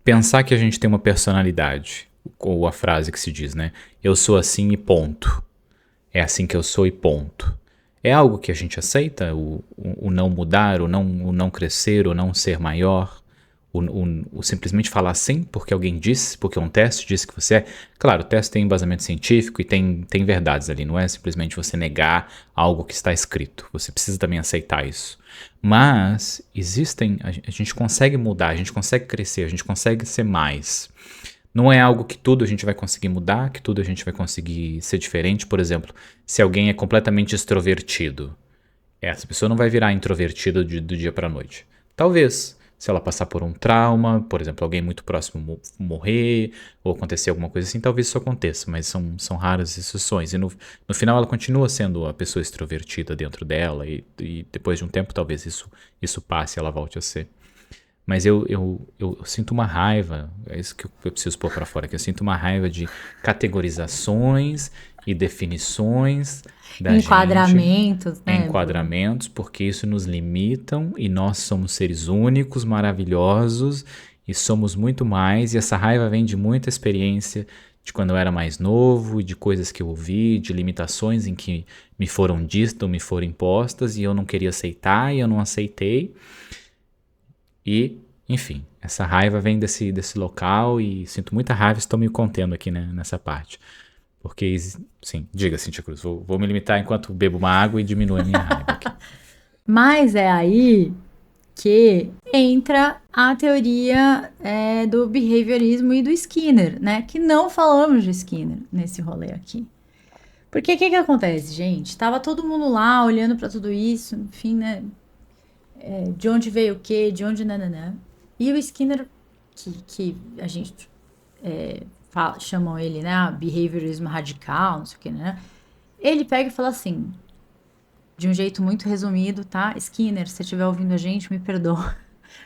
pensar que a gente tem uma personalidade. Ou a frase que se diz, né? Eu sou assim e ponto. É assim que eu sou e ponto. É algo que a gente aceita? O não mudar, o não crescer, o não ser maior? O simplesmente falar sim porque alguém disse, porque um teste disse que você é. Claro, o teste tem embasamento científico e tem verdades ali, não é simplesmente você negar algo que está escrito. Você precisa também aceitar isso. Mas a gente consegue mudar, a gente consegue crescer, a gente consegue ser mais. Não é algo que tudo a gente vai conseguir mudar, que tudo a gente vai conseguir ser diferente. Por exemplo, se alguém é completamente extrovertido, essa pessoa não vai virar introvertida do dia para a noite. Talvez, se ela passar por um trauma, por exemplo, alguém muito próximo morrer, ou acontecer alguma coisa assim, talvez isso aconteça, mas são raras exceções. E no final ela continua sendo a pessoa extrovertida dentro dela, e depois de um tempo talvez isso passe e ela volte a ser. Mas eu sinto uma raiva, é isso que eu preciso pôr pra fora, que eu sinto uma raiva de categorizações e definições da gente, Enquadramentos, né, Bruno? enquadramentos, porque isso nos limitam e nós somos seres únicos, maravilhosos e somos muito mais. E essa raiva vem de muita experiência de quando eu era mais novo, de coisas que eu ouvi, de limitações em que me foram ditas, me foram impostas e eu não queria aceitar e eu não aceitei. E, enfim, essa raiva vem desse local e sinto muita raiva e estou me contendo aqui, né, nessa parte. Porque, sim, diga, Cintia Cruz, vou me limitar enquanto bebo uma água e diminui a minha raiva aqui. Mas é aí que entra a teoria do behaviorismo e do Skinner, né? Que não falamos de Skinner nesse rolê aqui. Porque o que acontece, gente? Tava todo mundo lá olhando pra tudo isso, enfim, né? De onde veio o quê, de onde nananã. E o Skinner, que a gente chamam ele, né? Behaviorismo radical, não sei o que, né? Ele pega e fala assim, de um jeito muito resumido, tá? Skinner, se você estiver ouvindo a gente, me perdoa.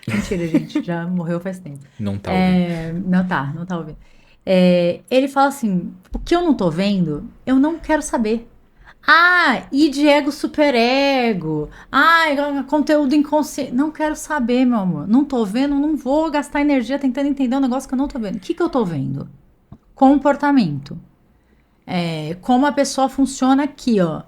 Mentira, gente, já morreu faz tempo. Não tá ouvindo. Não tá ouvindo. Ele fala assim: o que eu não tô vendo, eu não quero saber. Ah, e de ego superego. Ah, conteúdo inconsciente. Não quero saber, meu amor. Não tô vendo, não vou gastar energia tentando entender um negócio que eu não tô vendo. O que eu tô vendo? Comportamento. Como a pessoa funciona aqui, ó.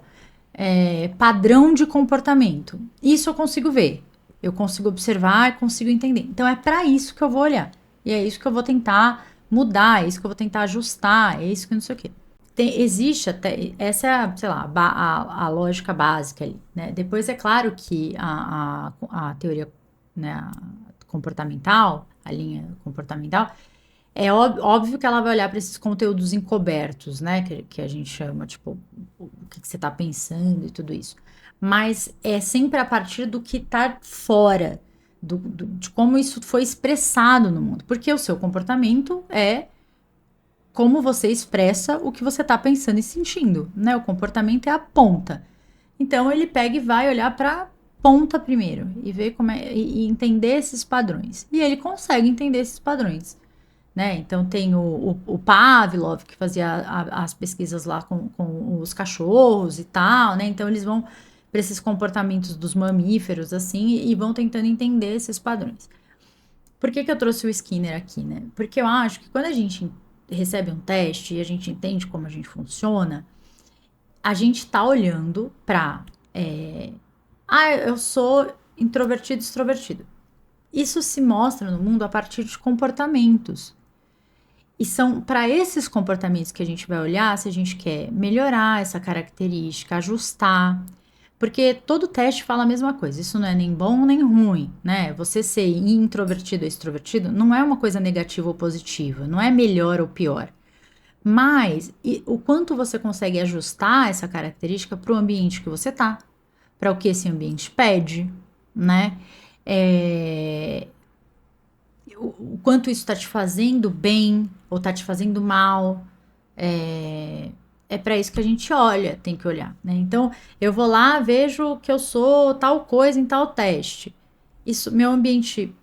Padrão de comportamento. Isso eu consigo ver. Eu consigo observar e consigo entender. Então é para isso que eu vou olhar. E é isso que eu vou tentar mudar, é isso que eu vou tentar ajustar, é isso que não sei o quê. Existe até, essa é a, sei lá, a lógica básica ali, né? Depois é claro que a teoria, né, comportamental, a linha comportamental, é óbvio que ela vai olhar para esses conteúdos encobertos, né? Que a gente chama, tipo, o que você está pensando e tudo isso. Mas é sempre a partir do que está fora, de como isso foi expressado no mundo. Porque o seu comportamento é como você expressa o que você está pensando e sentindo, né? O comportamento é a ponta. Então ele pega e vai olhar para ponta primeiro e ver como e entender esses padrões. E ele consegue entender esses padrões. Né? Então tem o Pavlov que fazia as pesquisas lá com os cachorros e tal, né? Então eles vão para esses comportamentos dos mamíferos assim e vão tentando entender esses padrões. Por que eu trouxe o Skinner aqui, né? Porque eu acho que quando a gente recebe um teste e a gente entende como a gente funciona, a gente tá olhando para eu sou introvertido, extrovertido. Isso se mostra no mundo a partir de comportamentos. E são para esses comportamentos que a gente vai olhar se a gente quer melhorar essa característica, ajustar. Porque todo teste fala a mesma coisa. Isso não é nem bom nem ruim, né? Você ser introvertido ou extrovertido não é uma coisa negativa ou positiva, não é melhor ou pior. Mas o quanto você consegue ajustar essa característica para o ambiente que você tá, para o que esse ambiente pede, né? O quanto isso está te fazendo bem ou está te fazendo mal. É para isso que a gente olha, tem que olhar, né? Então, eu vou lá, vejo que eu sou tal coisa em tal teste. Isso, meu ambiente,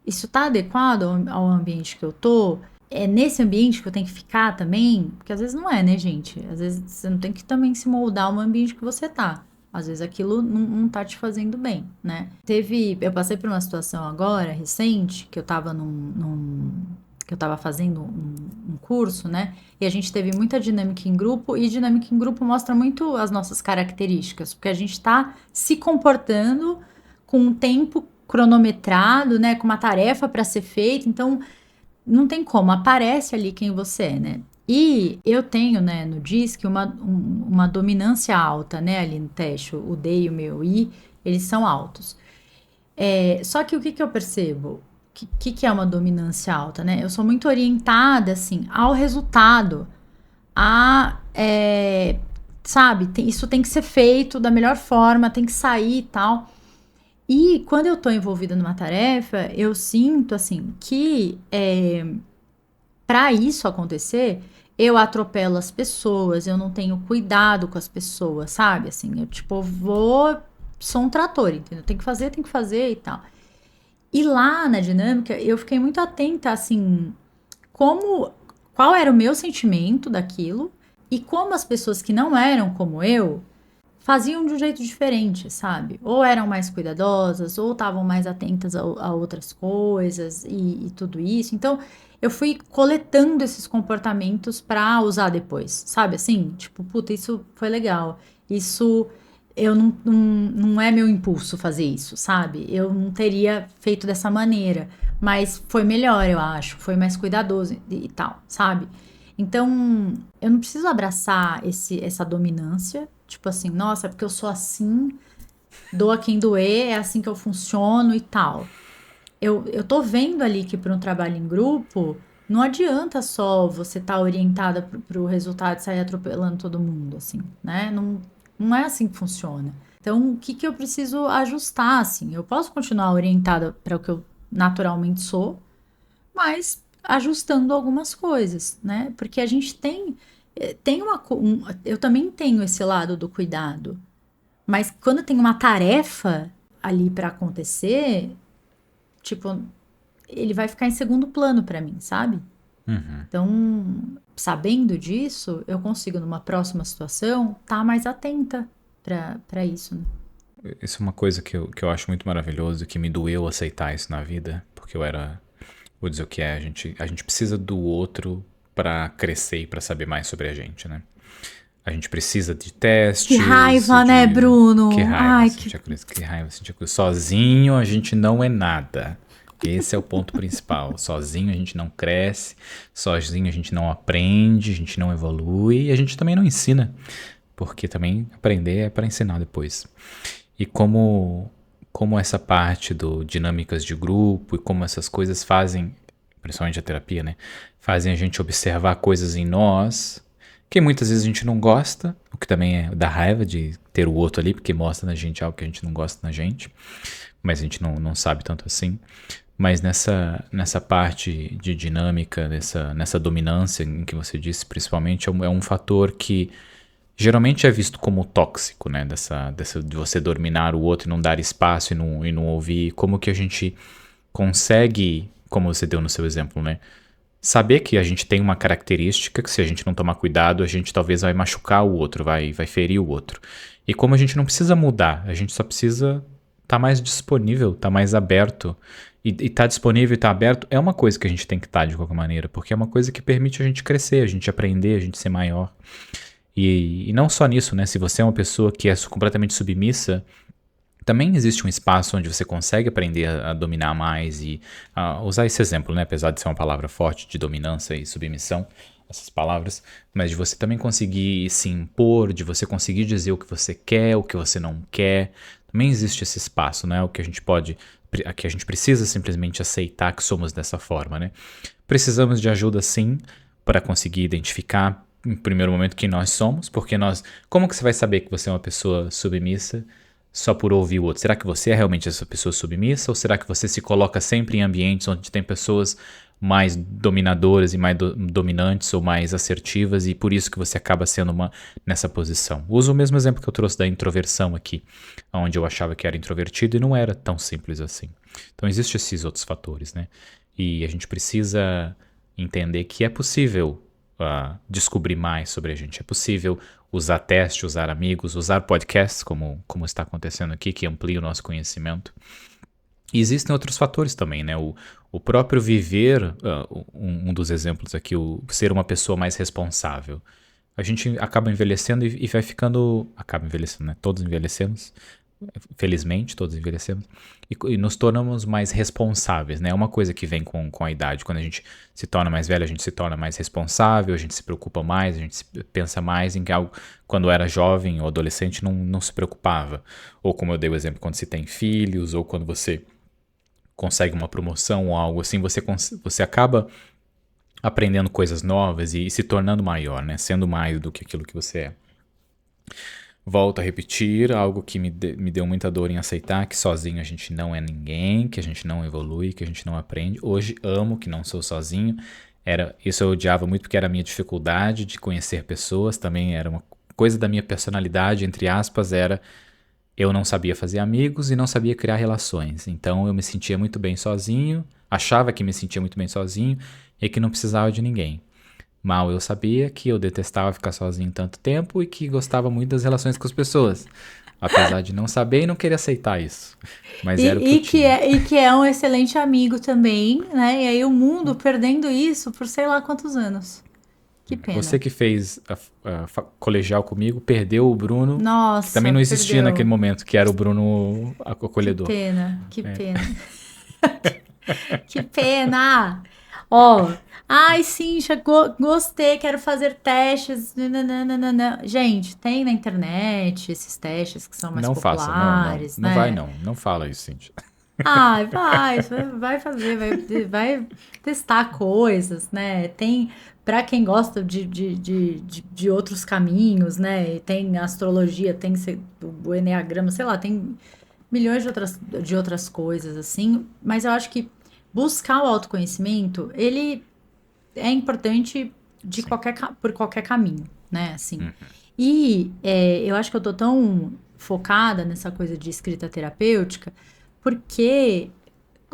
isso tá adequado ao ambiente que eu tô? é nesse ambiente que eu tenho que ficar também? Porque às vezes não é, né, gente? Às vezes você não tem que também se moldar ao ambiente que você tá. Às vezes aquilo não tá te fazendo bem, né? Eu passei por uma situação agora, recente, que eu tava que eu tava fazendo um curso, né? E a gente teve muita dinâmica em grupo, e dinâmica em grupo mostra muito as nossas características, porque a gente tá se comportando com um tempo cronometrado, né? Com uma tarefa para ser feita, então não tem como, aparece ali quem você é, né? E eu tenho, né, no DISC uma dominância alta, né, ali no teste, o D e o meu I, eles são altos. Só que o que que eu percebo? Que é uma dominância alta, né? Eu sou muito orientada, assim, ao resultado, a, sabe, isso tem que ser feito da melhor forma, tem que sair e tal. E quando eu tô envolvida numa tarefa, eu sinto, assim, que para isso acontecer, eu atropelo as pessoas, eu não tenho cuidado com as pessoas, sabe? Assim, eu tipo, sou um trator, entendeu? Tem que fazer e tal. E lá na dinâmica, eu fiquei muito atenta, assim, qual era o meu sentimento daquilo e como as pessoas que não eram como eu faziam de um jeito diferente, sabe? Ou eram mais cuidadosas, ou estavam mais atentas a outras coisas e tudo isso. Então, eu fui coletando esses comportamentos pra usar depois, sabe? Assim, tipo, puta, isso foi legal. Isso, eu não é meu impulso fazer isso, sabe? Eu não teria feito dessa maneira, mas foi melhor, eu acho. Foi mais cuidadoso e tal, sabe? Então, eu não preciso abraçar essa dominância. Tipo assim, nossa, é porque eu sou assim, doa quem doer, é assim que eu funciono e tal. Eu tô vendo ali que para um trabalho em grupo, não adianta só você estar orientada pro resultado e sair atropelando todo mundo, assim, né? Não é assim que funciona. Então, o que que eu preciso ajustar, assim? Eu posso continuar orientada para o que eu naturalmente sou, mas ajustando algumas coisas, né? Porque a gente tem eu também tenho esse lado do cuidado, mas quando tem uma tarefa ali para acontecer, tipo, ele vai ficar em segundo plano para mim, sabe? Uhum. Então, sabendo disso, eu consigo numa próxima situação estar mais atenta para isso, né? Isso é uma coisa que eu acho muito maravilhoso, que me doeu aceitar isso na vida, porque eu era, vou dizer o que é, a gente precisa do outro pra crescer e pra saber mais sobre a gente, né? A gente precisa de Que testes, raiva, né, Que Bruno? raiva, Ai, que Cintia Cruz, que raiva, Cintia Cruz. Sozinho a gente não é nada. Esse é o ponto principal. Sozinho a gente não cresce, sozinho a gente não aprende, a gente não evolui e a gente também não ensina. Porque também aprender é para ensinar depois. E como essa parte do dinâmicas de grupo e como essas coisas fazem, principalmente a terapia, né? Fazem a gente observar coisas em nós que muitas vezes a gente não gosta, o que também é da raiva de ter o outro ali, porque mostra na gente algo que a gente não gosta na gente, mas a gente não sabe tanto assim. Mas nessa parte de dinâmica, nessa dominância em que você disse, principalmente, é um fator que geralmente é visto como tóxico, né? Dessa de você dominar o outro e não dar espaço e não ouvir. Como que a gente consegue, como você deu no seu exemplo, né? Saber que a gente tem uma característica que se a gente não tomar cuidado, a gente talvez vai machucar o outro, vai ferir o outro. E como a gente não precisa mudar, a gente só precisa estar mais disponível, estar mais aberto. E estar disponível e estar aberto é uma coisa que a gente tem que estar de qualquer maneira, porque é uma coisa que permite a gente crescer, a gente aprender, a gente ser maior. E não só nisso, né? Se você é uma pessoa que é completamente submissa, também existe um espaço onde você consegue aprender a dominar mais e a usar esse exemplo, né? Apesar de ser uma palavra forte de dominância e submissão, essas palavras, mas de você também conseguir se impor, de você conseguir dizer o que você quer, o que você não quer. Também existe esse espaço, né? O que a gente que a gente precisa simplesmente aceitar que somos dessa forma, né? Precisamos de ajuda sim para conseguir identificar em primeiro momento quem nós somos, porque como que você vai saber que você é uma pessoa submissa só por ouvir o outro? Será que você é realmente essa pessoa submissa ou será que você se coloca sempre em ambientes onde tem pessoas mais dominadoras e mais dominantes ou mais assertivas e por isso que você acaba sendo nessa posição? Uso o mesmo exemplo que eu trouxe da introversão aqui, onde eu achava que era introvertido e não era tão simples assim. Então existem esses outros fatores, né? E a gente precisa entender que é possível descobrir mais sobre a gente. É possível usar teste, usar amigos, usar podcasts, como está acontecendo aqui, que amplia o nosso conhecimento. E existem outros fatores também, né? O próprio viver, um dos exemplos aqui, o ser uma pessoa mais responsável. A gente acaba envelhecendo e vai ficando... Acaba envelhecendo, né? Todos envelhecemos. Felizmente, todos envelhecemos. E nos tornamos mais responsáveis, né? É uma coisa que vem com a idade. Quando a gente se torna mais velho, a gente se torna mais responsável, a gente se preocupa mais, a gente pensa mais em que algo... Quando era jovem ou adolescente, não se preocupava. Ou como eu dei o exemplo, quando se tem filhos, ou quando você consegue uma promoção ou algo assim, você acaba aprendendo coisas novas e se tornando maior, né? Sendo mais do que aquilo que você é. Volto a repetir, algo que me deu muita dor em aceitar, que sozinho a gente não é ninguém, que a gente não evolui, que a gente não aprende. Hoje amo que não sou sozinho. Isso eu odiava muito porque era a minha dificuldade de conhecer pessoas, também era uma coisa da minha personalidade, entre aspas, eu não sabia fazer amigos e não sabia criar relações. Então eu me sentia muito bem sozinho, achava que me sentia muito bem sozinho e que não precisava de ninguém. Mal eu sabia que eu detestava ficar sozinho tanto tempo e que gostava muito das relações com as pessoas. Apesar de não saber e não querer aceitar isso. Mas era o que eu tinha. E que é um excelente amigo também, né? E aí o mundo perdendo isso por sei lá quantos anos. Que pena. Você que fez colegial comigo, perdeu o Bruno, Nossa, que também não existia perdeu. naquele momento, que era o Bruno acolhedor. Que pena. Que pena! Ó, ai, Cíntia, gostei, quero fazer testes. Nananana. Gente, tem na internet esses testes que são mais Não faça, populares, não né? vai não fala isso, Cíntia. Ai, vai fazer, vai testar coisas, né? Tem, para quem gosta de outros caminhos, né? Tem astrologia, tem o enneagrama, sei lá, tem milhões de outras coisas, assim. Mas eu acho que buscar o autoconhecimento, ele é importante Sim. por qualquer caminho, né? Assim. E eu acho que eu tô tão focada nessa coisa de escrita terapêutica, porque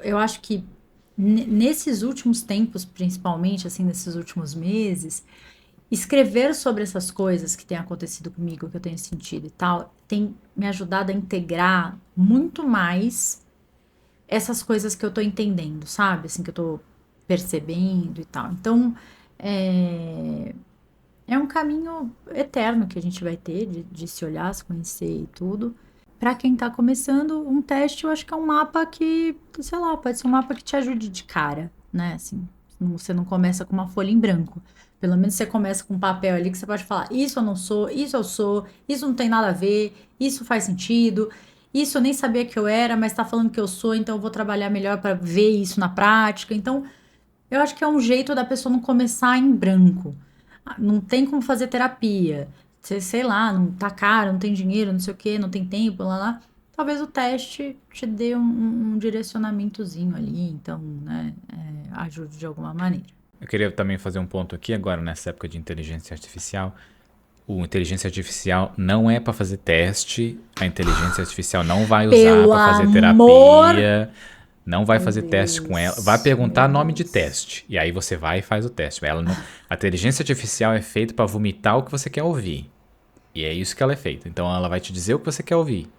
eu acho que nesses últimos tempos, principalmente, assim, nesses últimos meses, escrever sobre essas coisas que têm acontecido comigo, que eu tenho sentido e tal, tem me ajudado a integrar muito mais essas coisas que eu tô entendendo, sabe? Assim, que eu tô percebendo e tal. Então, é um caminho eterno que a gente vai ter de se olhar, se conhecer e tudo. Para quem tá começando, um teste eu acho que é um mapa que, sei lá, pode ser um mapa que te ajude de cara, né? Assim, você não começa com uma folha em branco. Pelo menos você começa com um papel ali que você pode falar: isso eu não sou, isso eu sou, isso não tem nada a ver, isso faz sentido, isso eu nem sabia que eu era, mas tá falando que eu sou, então eu vou trabalhar melhor para ver isso na prática. Então, eu acho que é um jeito da pessoa não começar em branco. Não tem como fazer terapia. Você, sei lá, não tá caro, não tem dinheiro, não sei o quê, não tem tempo, lá. Talvez o teste te dê um direcionamentozinho ali, então, né, ajude de alguma maneira. Eu queria também fazer um ponto aqui agora, nessa época de inteligência artificial. O inteligência artificial não é para fazer teste, a inteligência artificial não vai usar para fazer terapia, não vai fazer teste com ela, vai perguntar nome de teste, e aí você vai e faz o teste. A inteligência artificial é feita para vomitar o que você quer ouvir, e é isso que ela é feita. Então ela vai te dizer o que você quer ouvir,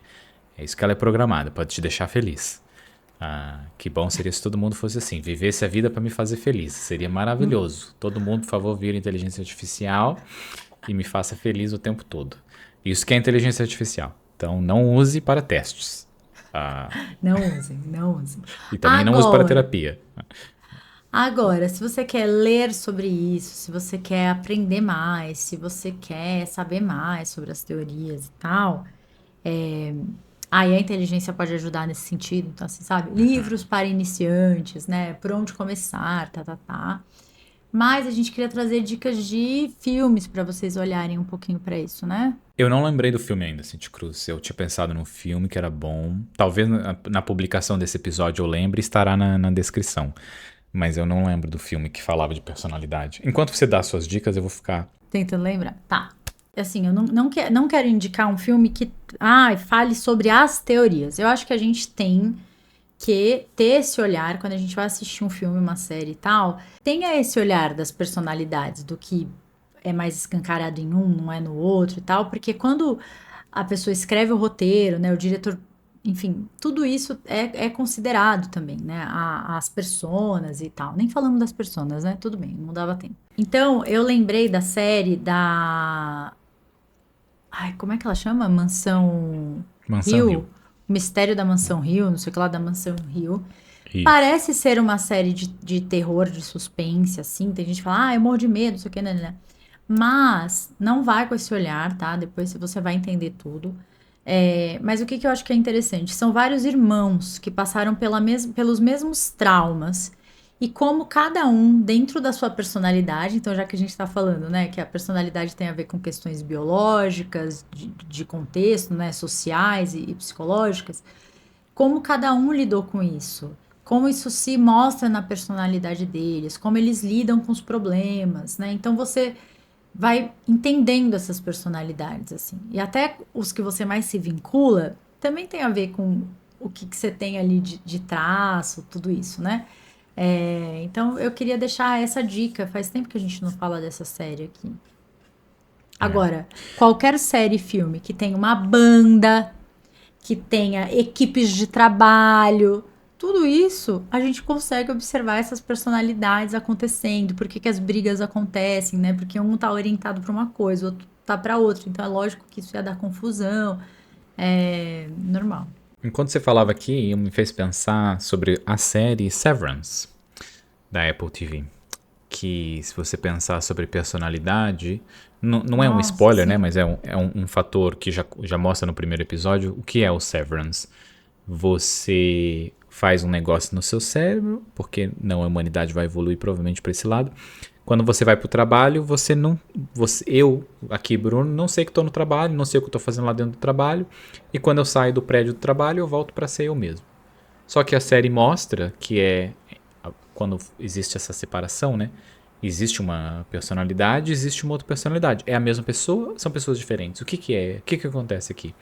é isso que ela é programada, pode te deixar feliz. Que bom seria se todo mundo fosse assim, vivesse a vida para me fazer feliz, seria maravilhoso. Todo mundo, por favor, vira inteligência artificial e me faça feliz o tempo todo. Isso que é inteligência artificial. Então não use para testes. Não usem. E também não use para terapia. Agora, se você quer ler sobre isso, se você quer aprender mais, se você quer saber mais sobre as teorias e tal, aí a inteligência pode ajudar nesse sentido. Então, você sabe, livros para iniciantes, né? Por onde começar, tá. Mas a gente queria trazer dicas de filmes para vocês olharem um pouquinho para isso, né? Eu não lembrei do filme ainda, Cintia Cruz. Eu tinha pensado num filme que era bom. Talvez na publicação desse episódio eu lembre e estará na descrição. Mas eu não lembro do filme que falava de personalidade. Enquanto você dá suas dicas, eu vou ficar... Tentando lembrar. Tá. Assim, eu não quero indicar um filme que fale sobre as teorias. Eu acho que a gente tem que ter esse olhar, quando a gente vai assistir um filme, uma série e tal, tenha esse olhar das personalidades, do que é mais escancarado em um, não é no outro e tal, porque quando a pessoa escreve o roteiro, né, o diretor, enfim, tudo isso é considerado também, né, as personas e tal. Nem falamos das personas, né, tudo bem, não dava tempo. Então, eu lembrei da série da... Ai, como é que ela chama? Mansão Mansão Hill. Hill? Mistério da Mansão Hill, não sei o que lá, da Mansão Hill. Isso. Parece ser uma série de terror, de suspense, assim. Tem gente que fala, eu morro de medo, não sei o que, né? Mas não vai com esse olhar, tá? Depois você vai entender tudo. Mas o que eu acho que é interessante? São vários irmãos que passaram pelos mesmos traumas. E como cada um, dentro da sua personalidade, então já que a gente está falando, né, que a personalidade tem a ver com questões biológicas, de contexto, né, sociais e psicológicas, como cada um lidou com isso, como isso se mostra na personalidade deles, como eles lidam com os problemas, né? Então você vai entendendo essas personalidades, assim. E até os que você mais se vincula, também tem a ver com o que você tem ali de traço, tudo isso, né? Então eu queria deixar essa dica. Faz tempo que a gente não fala dessa série aqui. Agora, qualquer série, filme que tenha uma banda, que tenha equipes de trabalho, tudo isso a gente consegue observar essas personalidades acontecendo, por que as brigas acontecem, né? Porque um tá orientado para uma coisa, o outro tá para outra. Então é lógico que isso ia dar confusão. É normal. Enquanto você falava aqui, me fez pensar sobre a série Severance, da Apple TV. Que, se você pensar sobre personalidade, não é um Nossa, spoiler, sim. né? Mas é um fator que já mostra no primeiro episódio o que é o Severance. Você faz um negócio no seu cérebro, porque não, a humanidade vai evoluir provavelmente para esse lado. Quando você vai para o trabalho, eu, aqui Bruno, não sei que estou no trabalho, não sei o que estou fazendo lá dentro do trabalho, e quando eu saio do prédio do trabalho, eu volto para ser eu mesmo. Só que a série mostra que quando existe essa separação, né? Existe uma personalidade, existe uma outra personalidade. É a mesma pessoa, são pessoas diferentes. O que é? O que acontece aqui?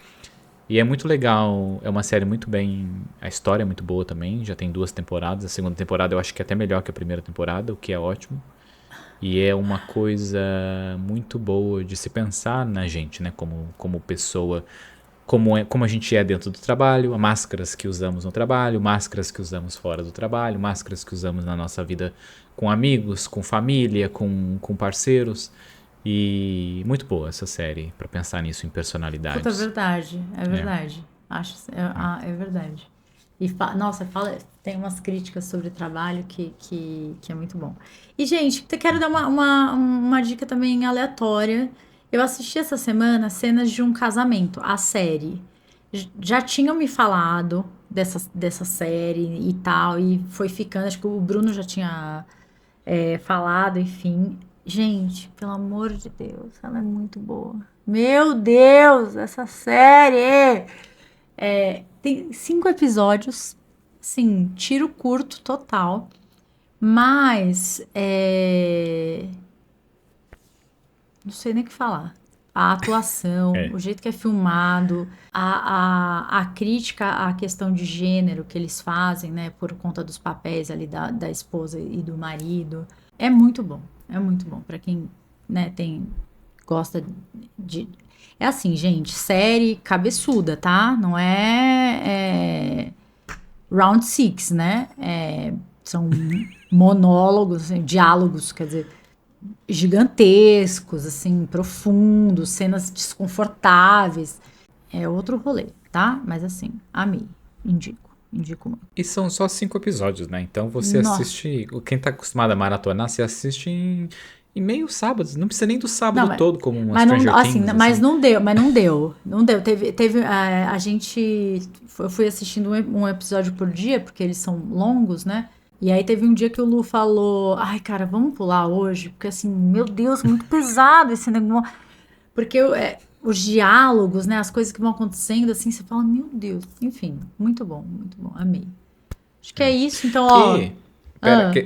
E é muito legal, é uma série muito bem... A história é muito boa também, já tem 2 temporadas. A segunda temporada eu acho que é até melhor que a primeira temporada, o que é ótimo. E é uma coisa muito boa de se pensar na gente, né? Como pessoa, como a gente é dentro do trabalho, máscaras que usamos no trabalho, máscaras que usamos fora do trabalho, máscaras que usamos na nossa vida com amigos, com família, com parceiros. E muito boa essa série para pensar nisso em Puta, é personalidades. verdade, é verdade. Acho, é verdade. E nossa, tem umas críticas sobre trabalho que é muito bom. E, gente, eu quero dar uma dica também aleatória. Eu assisti essa semana cenas de um casamento, a série. Já tinham me falado dessa série e tal, e foi ficando. Acho que o Bruno já tinha falado, enfim. Gente, pelo amor de Deus, ela é muito boa. Meu Deus, essa série! Tem 5 episódios, sim, tiro curto total, mas não sei nem o que falar. A atuação, É. o jeito que é filmado, a crítica à questão de gênero que eles fazem, né, por conta dos papéis ali da esposa e do marido, é muito bom. É muito bom para quem, né, gosta de. É assim, gente, série cabeçuda, tá? Não é Round Six, né? São monólogos, assim, diálogos, quer dizer, gigantescos, assim, profundos, cenas desconfortáveis. É outro rolê, tá? Mas assim, amei. Indico muito. E são só 5 episódios, né? Então você Nossa. assiste. Quem tá acostumado a maratonar, você assiste em meio sábado. Não precisa nem do Não, sábado mas, todo, como um mas não, Stranger assim, Things, mas assim. não deu, não deu. Teve a gente, eu fui assistindo um episódio por dia, porque eles são longos, né? E aí teve um dia que o Lu falou, ai, cara, vamos pular hoje, porque assim, meu Deus, muito pesado esse negócio. Porque os diálogos, né, as coisas que vão acontecendo, assim, você fala, meu Deus. Enfim, muito bom, amei. Acho que é isso, então, ó. E,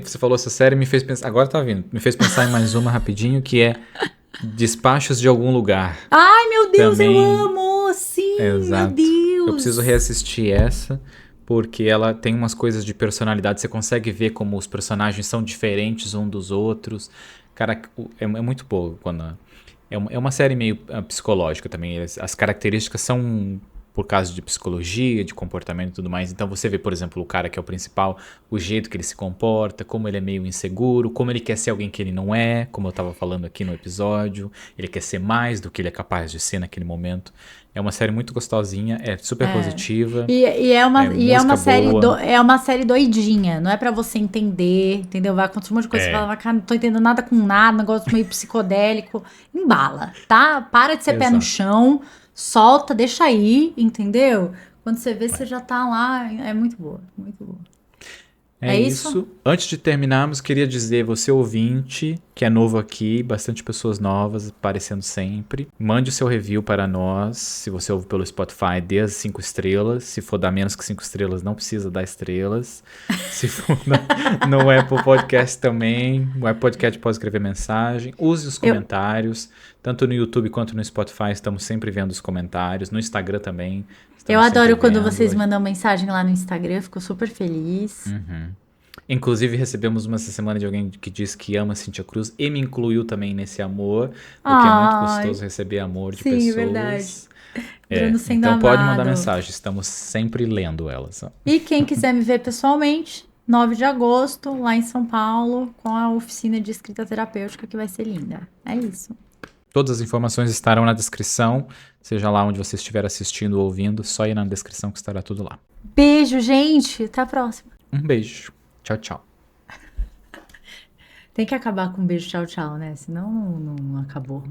você falou essa série, me fez pensar. Agora tá vindo. Me fez pensar em mais uma rapidinho, que é Despachos de Algum Lugar. Ai, meu Deus, eu Também. amo! Sim, meu Exato. Eu Deus! preciso reassistir essa, porque ela tem umas coisas de personalidade. Você consegue ver como os personagens são diferentes um dos outros. Cara, é muito boa quando... É uma série meio psicológica também. As características são por causa de psicologia, de comportamento e tudo mais. Então você vê, por exemplo, o cara que é o principal, o jeito que ele se comporta, como ele é meio inseguro, como ele quer ser alguém que ele não é, como eu tava falando aqui no episódio. Ele quer ser mais do que ele é capaz de ser naquele momento. É uma série muito gostosinha, é super positiva. E é uma, e é uma música série boa. é uma série doidinha, não é pra você entender, entendeu? Vai acontecer um monte de coisa, você fala, cara, não tô entendendo nada com nada, negócio meio psicodélico. Embala, tá? Para de ser pé no Exato. chão, solta, deixa aí, entendeu? Quando você vê, você já tá lá, é muito boa, muito boa. É É isso? isso. Antes de terminarmos, queria dizer, você ouvinte, que é novo aqui, bastante pessoas novas aparecendo sempre, mande o seu review para nós. Se você ouve pelo Spotify, dê as 5 estrelas. Se for dar menos que 5 estrelas, não precisa dar estrelas. Se for no Apple Podcast também, o Apple Podcast pode escrever mensagem. Use os comentários, tanto no YouTube quanto no Spotify, estamos sempre vendo os comentários. No Instagram também. Eu Estamos adoro sempre quando vendo. vocês mandam mensagem lá no Instagram, fico super feliz. Inclusive, recebemos uma semana de alguém que disse que ama Cíntia Cruz e me incluiu também nesse amor, o que é muito Ai, gostoso receber amor de sim, pessoas. verdade. Bruno sendo Então pode mandar amado. mensagem, estamos sempre lendo elas. E quem quiser me ver pessoalmente, 9 de agosto, lá em São Paulo, com a oficina de escrita terapêutica, que vai ser linda. É isso. Todas as informações estarão na descrição, seja lá onde você estiver assistindo ou ouvindo, só ir na descrição que estará tudo lá. Beijo, gente. Até a próxima. Um beijo. Tchau, tchau. Tem que acabar com um beijo, tchau, tchau, né? Senão não acabou.